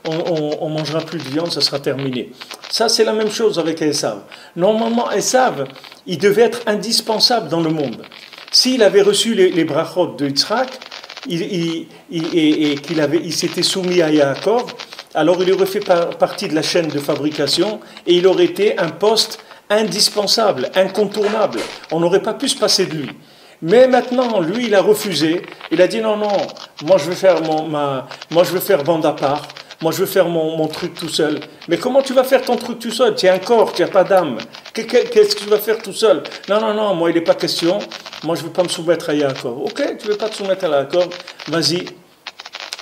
Speaker 1: on mangera plus de viande, ça sera terminé. Ça, c'est la même chose avec Esav. Normalement, Esav, il devait être indispensable dans le monde. S'il avait reçu les brachot de Yitzhak, et qu'il s'était soumis à Yaakov, alors il aurait fait partie de la chaîne de fabrication et il aurait été un poste indispensable, incontournable. On n'aurait pas pu se passer de lui. Mais maintenant, lui, il a refusé. Il a dit non, moi je veux faire moi je veux faire bande à part. Moi, je veux faire mon truc tout seul. Mais comment tu vas faire ton truc tout seul? Tu as un corps, tu n'as pas d'âme. Qu'est-ce que tu vas faire tout seul? Non, moi, il n'est pas question. Moi, je ne veux pas me soumettre à Yaakov. Ok, tu ne veux pas te soumettre à Yaakov? Vas-y.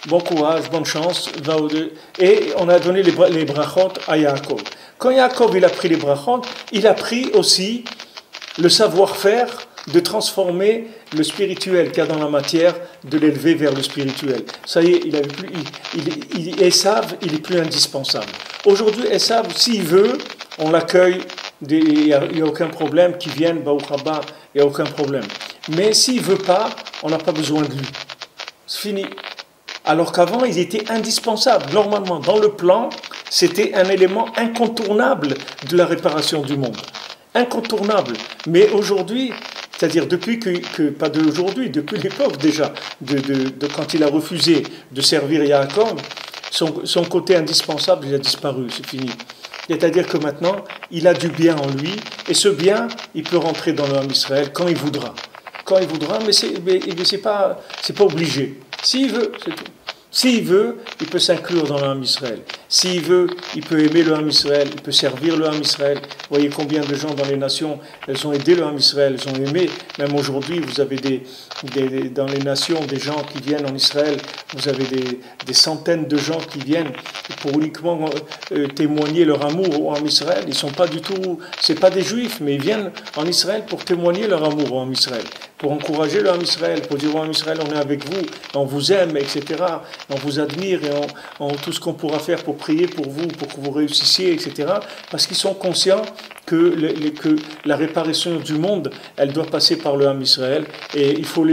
Speaker 1: Bon courage, bonne chance. Va au deux. Et on a donné les brachot à Yaakov. Quand Yaakov il a pris les brachot, il a pris aussi le savoir-faire de transformer le spirituel qu'il y a dans la matière, de l'élever vers le spirituel. Ça y est, Esav, il est plus indispensable. Aujourd'hui, Esav, s'il veut, on l'accueille, il n'y a aucun problème, qu'il vienne, Baruch Haba, il n'y a aucun problème. Mais s'il ne veut pas, on n'a pas besoin de lui. C'est fini. Alors qu'avant, il était indispensable. Normalement, dans le plan, c'était un élément incontournable de la réparation du monde. Incontournable. Mais aujourd'hui, c'est-à-dire depuis pas d'aujourd'hui, depuis l'époque déjà, de quand il a refusé de servir Yaakov, son côté indispensable, il a disparu, c'est fini. C'est-à-dire que maintenant, il a du bien en lui, et ce bien, il peut rentrer dans le Ham Israël quand il voudra. Quand il voudra, mais c'est pas obligé. S'il veut, c'est tout. S'il veut, il peut s'inclure dans le Ham Israël. S'il veut, il peut aimer le Ham Israël, il peut servir le Ham Israël. Vous voyez combien de gens dans les nations, elles ont aidé le Ham Israël, elles ont aimé. Même aujourd'hui, vous avez dans les nations des gens qui viennent en Israël, vous avez des centaines de gens qui viennent pour uniquement témoigner leur amour au Ham Israël. Ils sont pas du tout, c'est pas des juifs, mais ils viennent en Israël pour témoigner leur amour au Ham Israël, pour encourager le Ham Israël, pour dire au Ham Israël, on est avec vous, on vous aime, etc. On vous admire et tout ce qu'on pourra faire pour prier pour vous, pour que vous réussissiez, etc. Parce qu'ils sont conscients que la réparation du monde, elle doit passer par le Ham Israël et il faut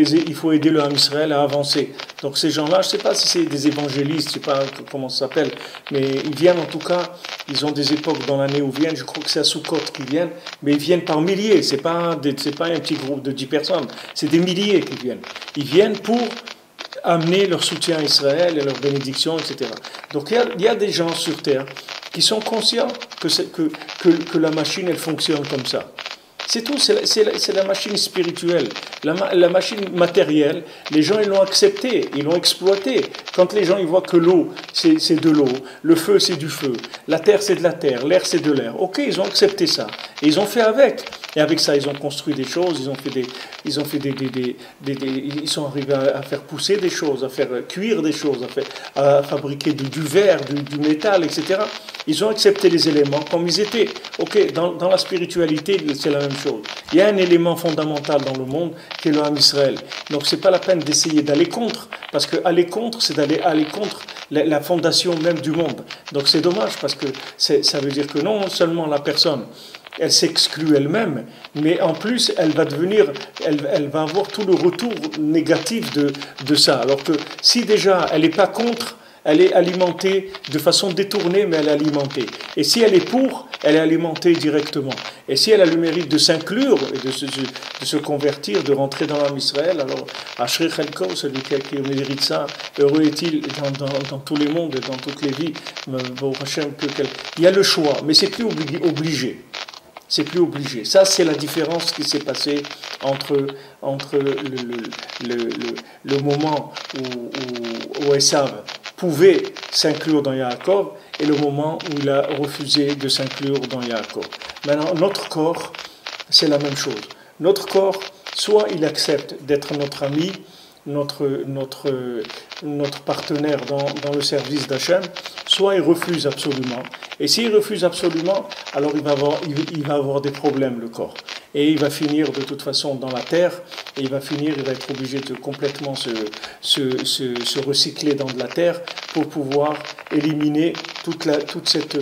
Speaker 1: aider le Ham Israël à avancer. Donc ces gens-là, je ne sais pas si c'est des évangélistes, je ne sais pas comment ça s'appelle, mais ils viennent en tout cas, ils ont des époques dans l'année où ils viennent, je crois que c'est à Sukkot qu'ils viennent, mais ils viennent par milliers, c'est pas un petit groupe de 10 personnes, c'est des milliers qui viennent. Ils viennent pour amener leur soutien à Israël et leur bénédiction, etc. Donc il y a des gens sur terre qui sont conscients que la machine, elle fonctionne comme ça. C'est tout, c'est la machine spirituelle. La machine matérielle, les gens ils l'ont acceptée, ils l'ont exploitée. Quand les gens ils voient que l'eau, c'est de l'eau, le feu c'est du feu, la terre c'est de la terre, l'air c'est de l'air. Ok, ils ont accepté ça. Et ils ont fait avec. Et avec ça, ils ont construit des choses, ils sont arrivés à faire pousser des choses, à faire cuire des choses, à fabriquer du verre, du métal, etc. Ils ont accepté les éléments comme ils étaient. Ok, dans la spiritualité, c'est la même chose. Il y a un élément fondamental dans le monde qui est le Ham Israël. Donc c'est pas la peine d'essayer d'aller contre, parce que aller contre, c'est aller contre la fondation même du monde. Donc c'est dommage, parce que ça veut dire que non seulement la personne, elle s'exclut elle-même, mais en plus, elle va avoir tout le retour négatif de ça. Alors que si déjà, elle n'est pas contre, elle est alimentée de façon détournée, mais elle est alimentée. Et si elle est pour, elle est alimentée directement. Et si elle a le mérite de s'inclure et de se convertir, de rentrer dans l'âme Israël, alors Ashrei Chelko, celui qui mérite ça, heureux est-il dans tous les mondes et dans toutes les vies. Il y a le choix, mais c'est plus obligé. C'est plus obligé. Ça, c'est la différence qui s'est passée entre le moment où Esav pouvait s'inclure dans Yaakov et le moment où il a refusé de s'inclure dans Yaakov. Maintenant, notre corps, c'est la même chose. Notre corps, soit il accepte d'être notre ami notre partenaire dans le service d'Hachem, soit il refuse absolument. Et s'il refuse absolument, alors il va avoir des problèmes, le corps. Et il va finir de toute façon dans la terre, et il va être obligé de complètement se recycler dans de la terre pour pouvoir éliminer toute cette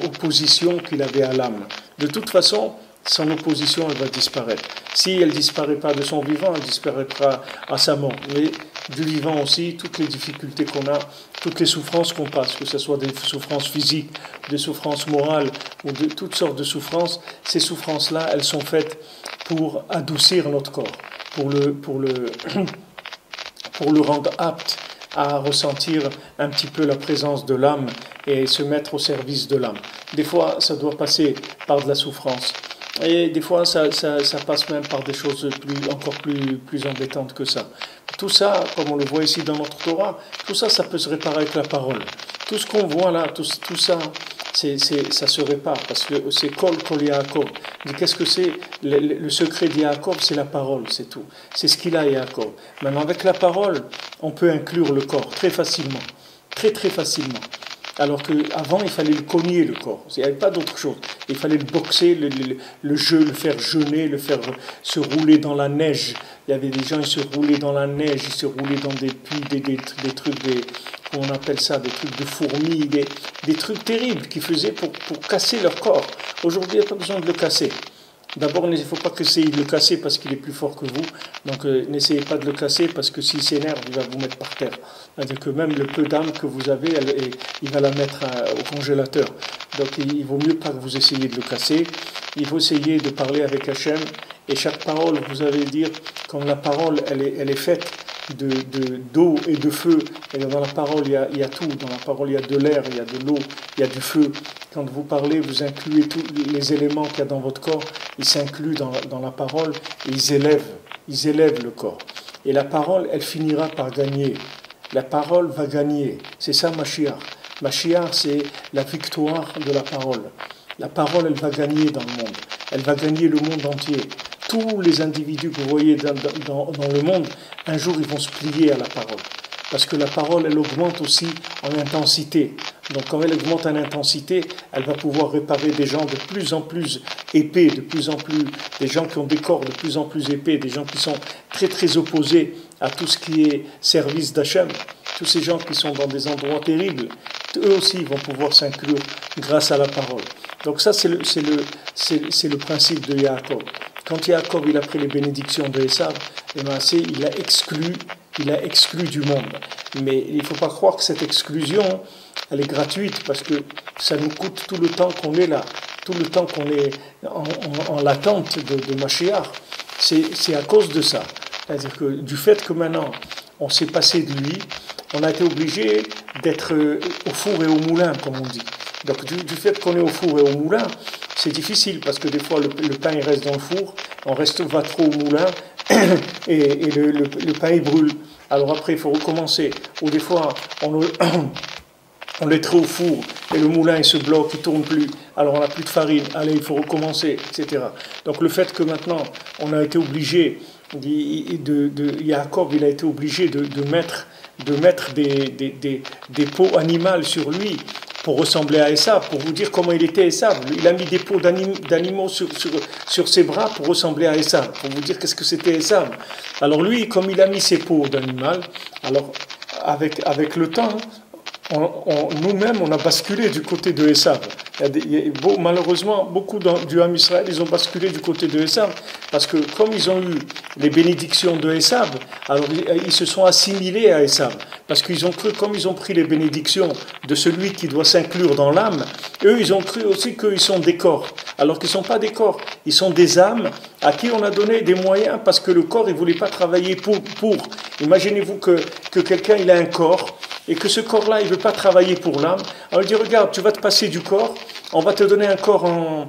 Speaker 1: opposition qu'il avait à l'âme. De toute façon, son opposition, elle va disparaître. Si elle ne disparaît pas de son vivant, elle disparaîtra à sa mort. Mais du vivant aussi, toutes les difficultés qu'on a, toutes les souffrances qu'on passe, que ce soit des souffrances physiques, des souffrances morales ou de toutes sortes de souffrances, ces souffrances-là, elles sont faites pour adoucir notre corps, pour le rendre apte à ressentir un petit peu la présence de l'âme et se mettre au service de l'âme. Des fois, ça doit passer par de la souffrance. Et des fois, ça passe même par des choses encore plus embêtantes que ça. Tout ça, comme on le voit ici dans notre Torah, tout ça, ça peut se réparer avec la parole. Tout ce qu'on voit là, tout ça, ça se répare, parce que c'est Kol Yaakov. Qu'est-ce que c'est? Le secret d'Yaakov, c'est la parole, c'est tout. C'est ce qu'il a, Yaakov. Maintenant, avec la parole, on peut inclure le corps très facilement, très très facilement. Alors qu'avant, il fallait le cogner, le corps. Il n'y avait pas d'autre chose. Il fallait le boxer, le faire jeûner, le faire se rouler dans la neige. Il y avait des gens, ils se roulaient dans la neige, ils se roulaient dans des puits, des trucs, comment on appelle ça, des trucs de fourmis, des trucs terribles qu'ils faisaient pour casser leur corps. Aujourd'hui, il n'y a pas besoin de le casser. D'abord, il ne faut pas que essayer de le casser parce qu'il est plus fort que vous. Donc, n'essayez pas de le casser parce que s'il s'énerve, il va vous mettre par terre. C'est-à-dire que même le peu d'âme que vous avez, il va la mettre au congélateur. Donc, il vaut mieux pas que vous essayiez de le casser. Il faut essayer de parler avec Hachem. Et chaque parole, vous allez dire, comme la parole, elle est faite d'eau et de feu. Et dans la parole, il y a tout. Dans la parole, il y a de l'air, il y a de l'eau, il y a du feu. Quand vous parlez, vous incluez tous les éléments qu'il y a dans votre corps. Ils s'incluent dans la parole et ils élèvent le corps. Et la parole, elle finira par gagner. La parole va gagner. C'est ça, Mashiach. Mashiach, c'est la victoire de la parole. La parole, elle va gagner dans le monde. Elle va gagner le monde entier. Tous les individus que vous voyez dans le monde, un jour, ils vont se plier à la parole. Parce que la parole, elle augmente aussi en intensité. Donc, quand elle augmente en intensité, elle va pouvoir réparer des gens de plus en plus épais, des gens qui ont des corps de plus en plus épais, des gens qui sont très, très opposés à tout ce qui est service d'Hachem. Tous ces gens qui sont dans des endroits terribles, eux aussi vont pouvoir s'inclure grâce à la parole. Donc ça, c'est le principe de Yaakov. Quand Yaakov il a pris les bénédictions de Esav, il l'a exclu du monde. Mais il ne faut pas croire que cette exclusion, elle est gratuite, parce que ça nous coûte tout le temps qu'on est là, tout le temps qu'on est en l'attente de Mashiach. C'est à cause de ça. C'est-à-dire que du fait que maintenant, on s'est passé de lui, on a été obligé d'être au four et au moulin, comme on dit. Donc du fait qu'on est au four et au moulin, c'est difficile, parce que des fois le pain il reste dans le four, va trop au moulin, et le pain il brûle. Alors après il faut recommencer. Ou des fois on est trop au four, et le moulin il se bloque, il ne tourne plus, alors on n'a plus de farine, allez il faut recommencer, etc. Donc le fait que maintenant on a été obligé, Yaakov il a été obligé de mettre des peaux animales sur lui, pour ressembler à Esav, pour vous dire comment il était Esav. Il a mis des peaux d'animaux sur ses bras pour ressembler à Esav, pour vous dire qu'est-ce que c'était Esav. Alors lui, comme il a mis ses peaux d'animal, alors avec le temps, nous-mêmes, on a basculé du côté de Esav. Malheureusement, beaucoup du Ham Israël, ils ont basculé du côté de Esav, parce que comme ils ont eu les bénédictions de Esav, alors ils se sont assimilés à Esav, parce qu'ils ont cru, comme ils ont pris les bénédictions de celui qui doit s'inclure dans l'âme, eux, ils ont cru aussi qu'ils sont des corps, alors qu'ils ne sont pas des corps, ils sont des âmes à qui on a donné des moyens, parce que le corps, il ne voulait pas travailler pour. Imaginez-vous que quelqu'un, il a un corps, et que ce corps-là, il ne veut pas travailler pour l'âme. Alors il dit, regarde, tu vas te passer du corps, on va te donner un corps en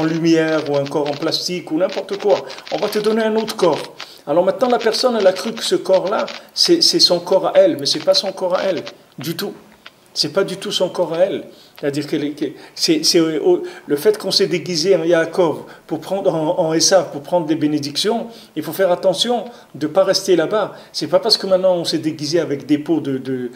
Speaker 1: lumière, ou un corps en plastique, ou n'importe quoi. On va te donner un autre corps. Alors maintenant, la personne, elle a cru que ce corps-là, c'est son corps à elle, mais ce n'est pas son corps à elle, du tout. c'est pas du tout son corps à elle. C'est-à-dire que c'est le fait qu'on s'est déguisé en Yaakov pour prendre en Esav pour prendre des bénédictions, il faut faire attention de ne pas rester là-bas. C'est pas parce que maintenant on s'est déguisé avec des peaux de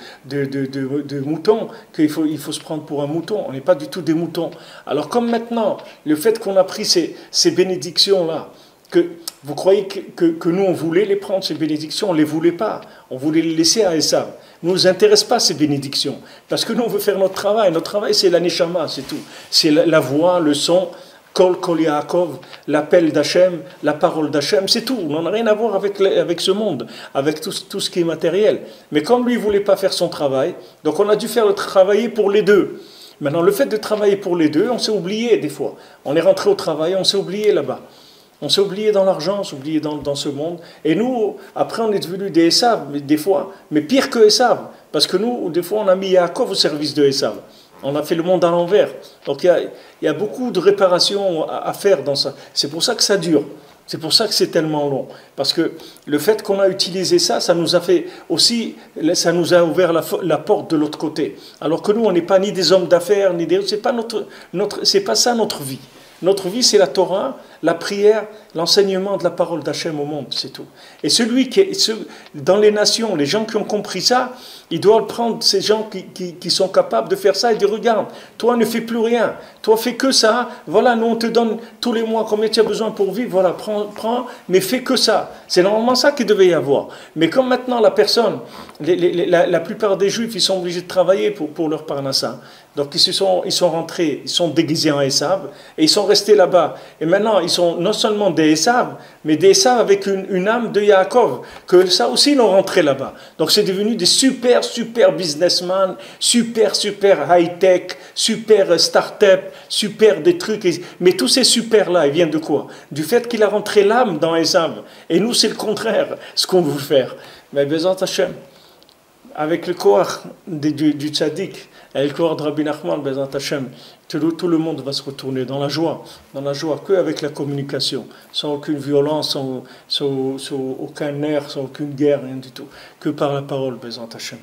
Speaker 1: moutons qu'il faut se prendre pour un mouton. On n'est pas du tout des moutons. Alors comme maintenant, le fait qu'on a pris ces bénédictions-là, que vous croyez que nous on voulait les prendre, ces bénédictions, on ne les voulait pas. On voulait les laisser à Esav. Ne nous intéresse pas ces bénédictions. Parce que nous, on veut faire notre travail. Notre travail, c'est la neshama, c'est tout. C'est la voix, le son, Kol Yaakov, l'appel d'Hachem, la parole d'Hachem, c'est tout. On n'a rien à voir avec ce monde, avec tout ce qui est matériel. Mais comme lui ne voulait pas faire son travail, donc on a dû faire le travailler pour les deux. Maintenant, le fait de travailler pour les deux, on s'est oublié des fois. On est rentré au travail, on s'est oublié là-bas. On s'est oublié dans l'argent, on s'est oublié dans ce monde. Et nous, après, on est devenus des Esav, des fois, mais pire que Esav. Parce que nous, des fois, on a mis Yaakov au service de Esav. On a fait le monde à l'envers. Donc, il y a beaucoup de réparations à faire dans ça. C'est pour ça que ça dure. C'est pour ça que c'est tellement long. Parce que le fait qu'on a utilisé ça, ça nous a fait aussi, ça nous a ouvert la porte de l'autre côté. Alors que nous, on n'est pas ni des hommes d'affaires, ni des... C'est pas ça notre vie. Notre vie, c'est la Torah, la prière, l'enseignement de la parole d'Hachem au monde, c'est tout. Et dans les nations, les gens qui ont compris ça, ils doivent prendre ces gens qui sont capables de faire ça et dire, regarde, toi ne fais plus rien, toi fais que ça, voilà, nous on te donne tous les mois combien tu as besoin pour vivre, voilà, prends, mais fais que ça. C'est normalement ça qu'il devait y avoir. Mais comme maintenant la personne, la plupart des Juifs, ils sont obligés de travailler pour leur parnassa. Donc ils sont rentrés, ils sont déguisés en Esav, et ils sont restés là-bas. Et maintenant, ils sont non seulement des Esav, mais des Esav avec une âme de Yaakov, que ça aussi, ils ont rentré là-bas. Donc c'est devenu des super businessmen, super high-tech, super start-up, super des trucs. Mais tous ces super-là, ils viennent de quoi? Du fait qu'il a rentré l'âme dans Esav. Et nous, c'est le contraire, ce qu'on veut faire. Mais Bezat Hashem, avec le corps du tzaddik, et le corps de Rabbi Nachman, Bezat Hashem, tout le monde va se retourner dans la joie qu'avec la communication, sans aucune violence, sans aucun nerf, sans aucune guerre, rien du tout, que par la parole, Bezat Hashem.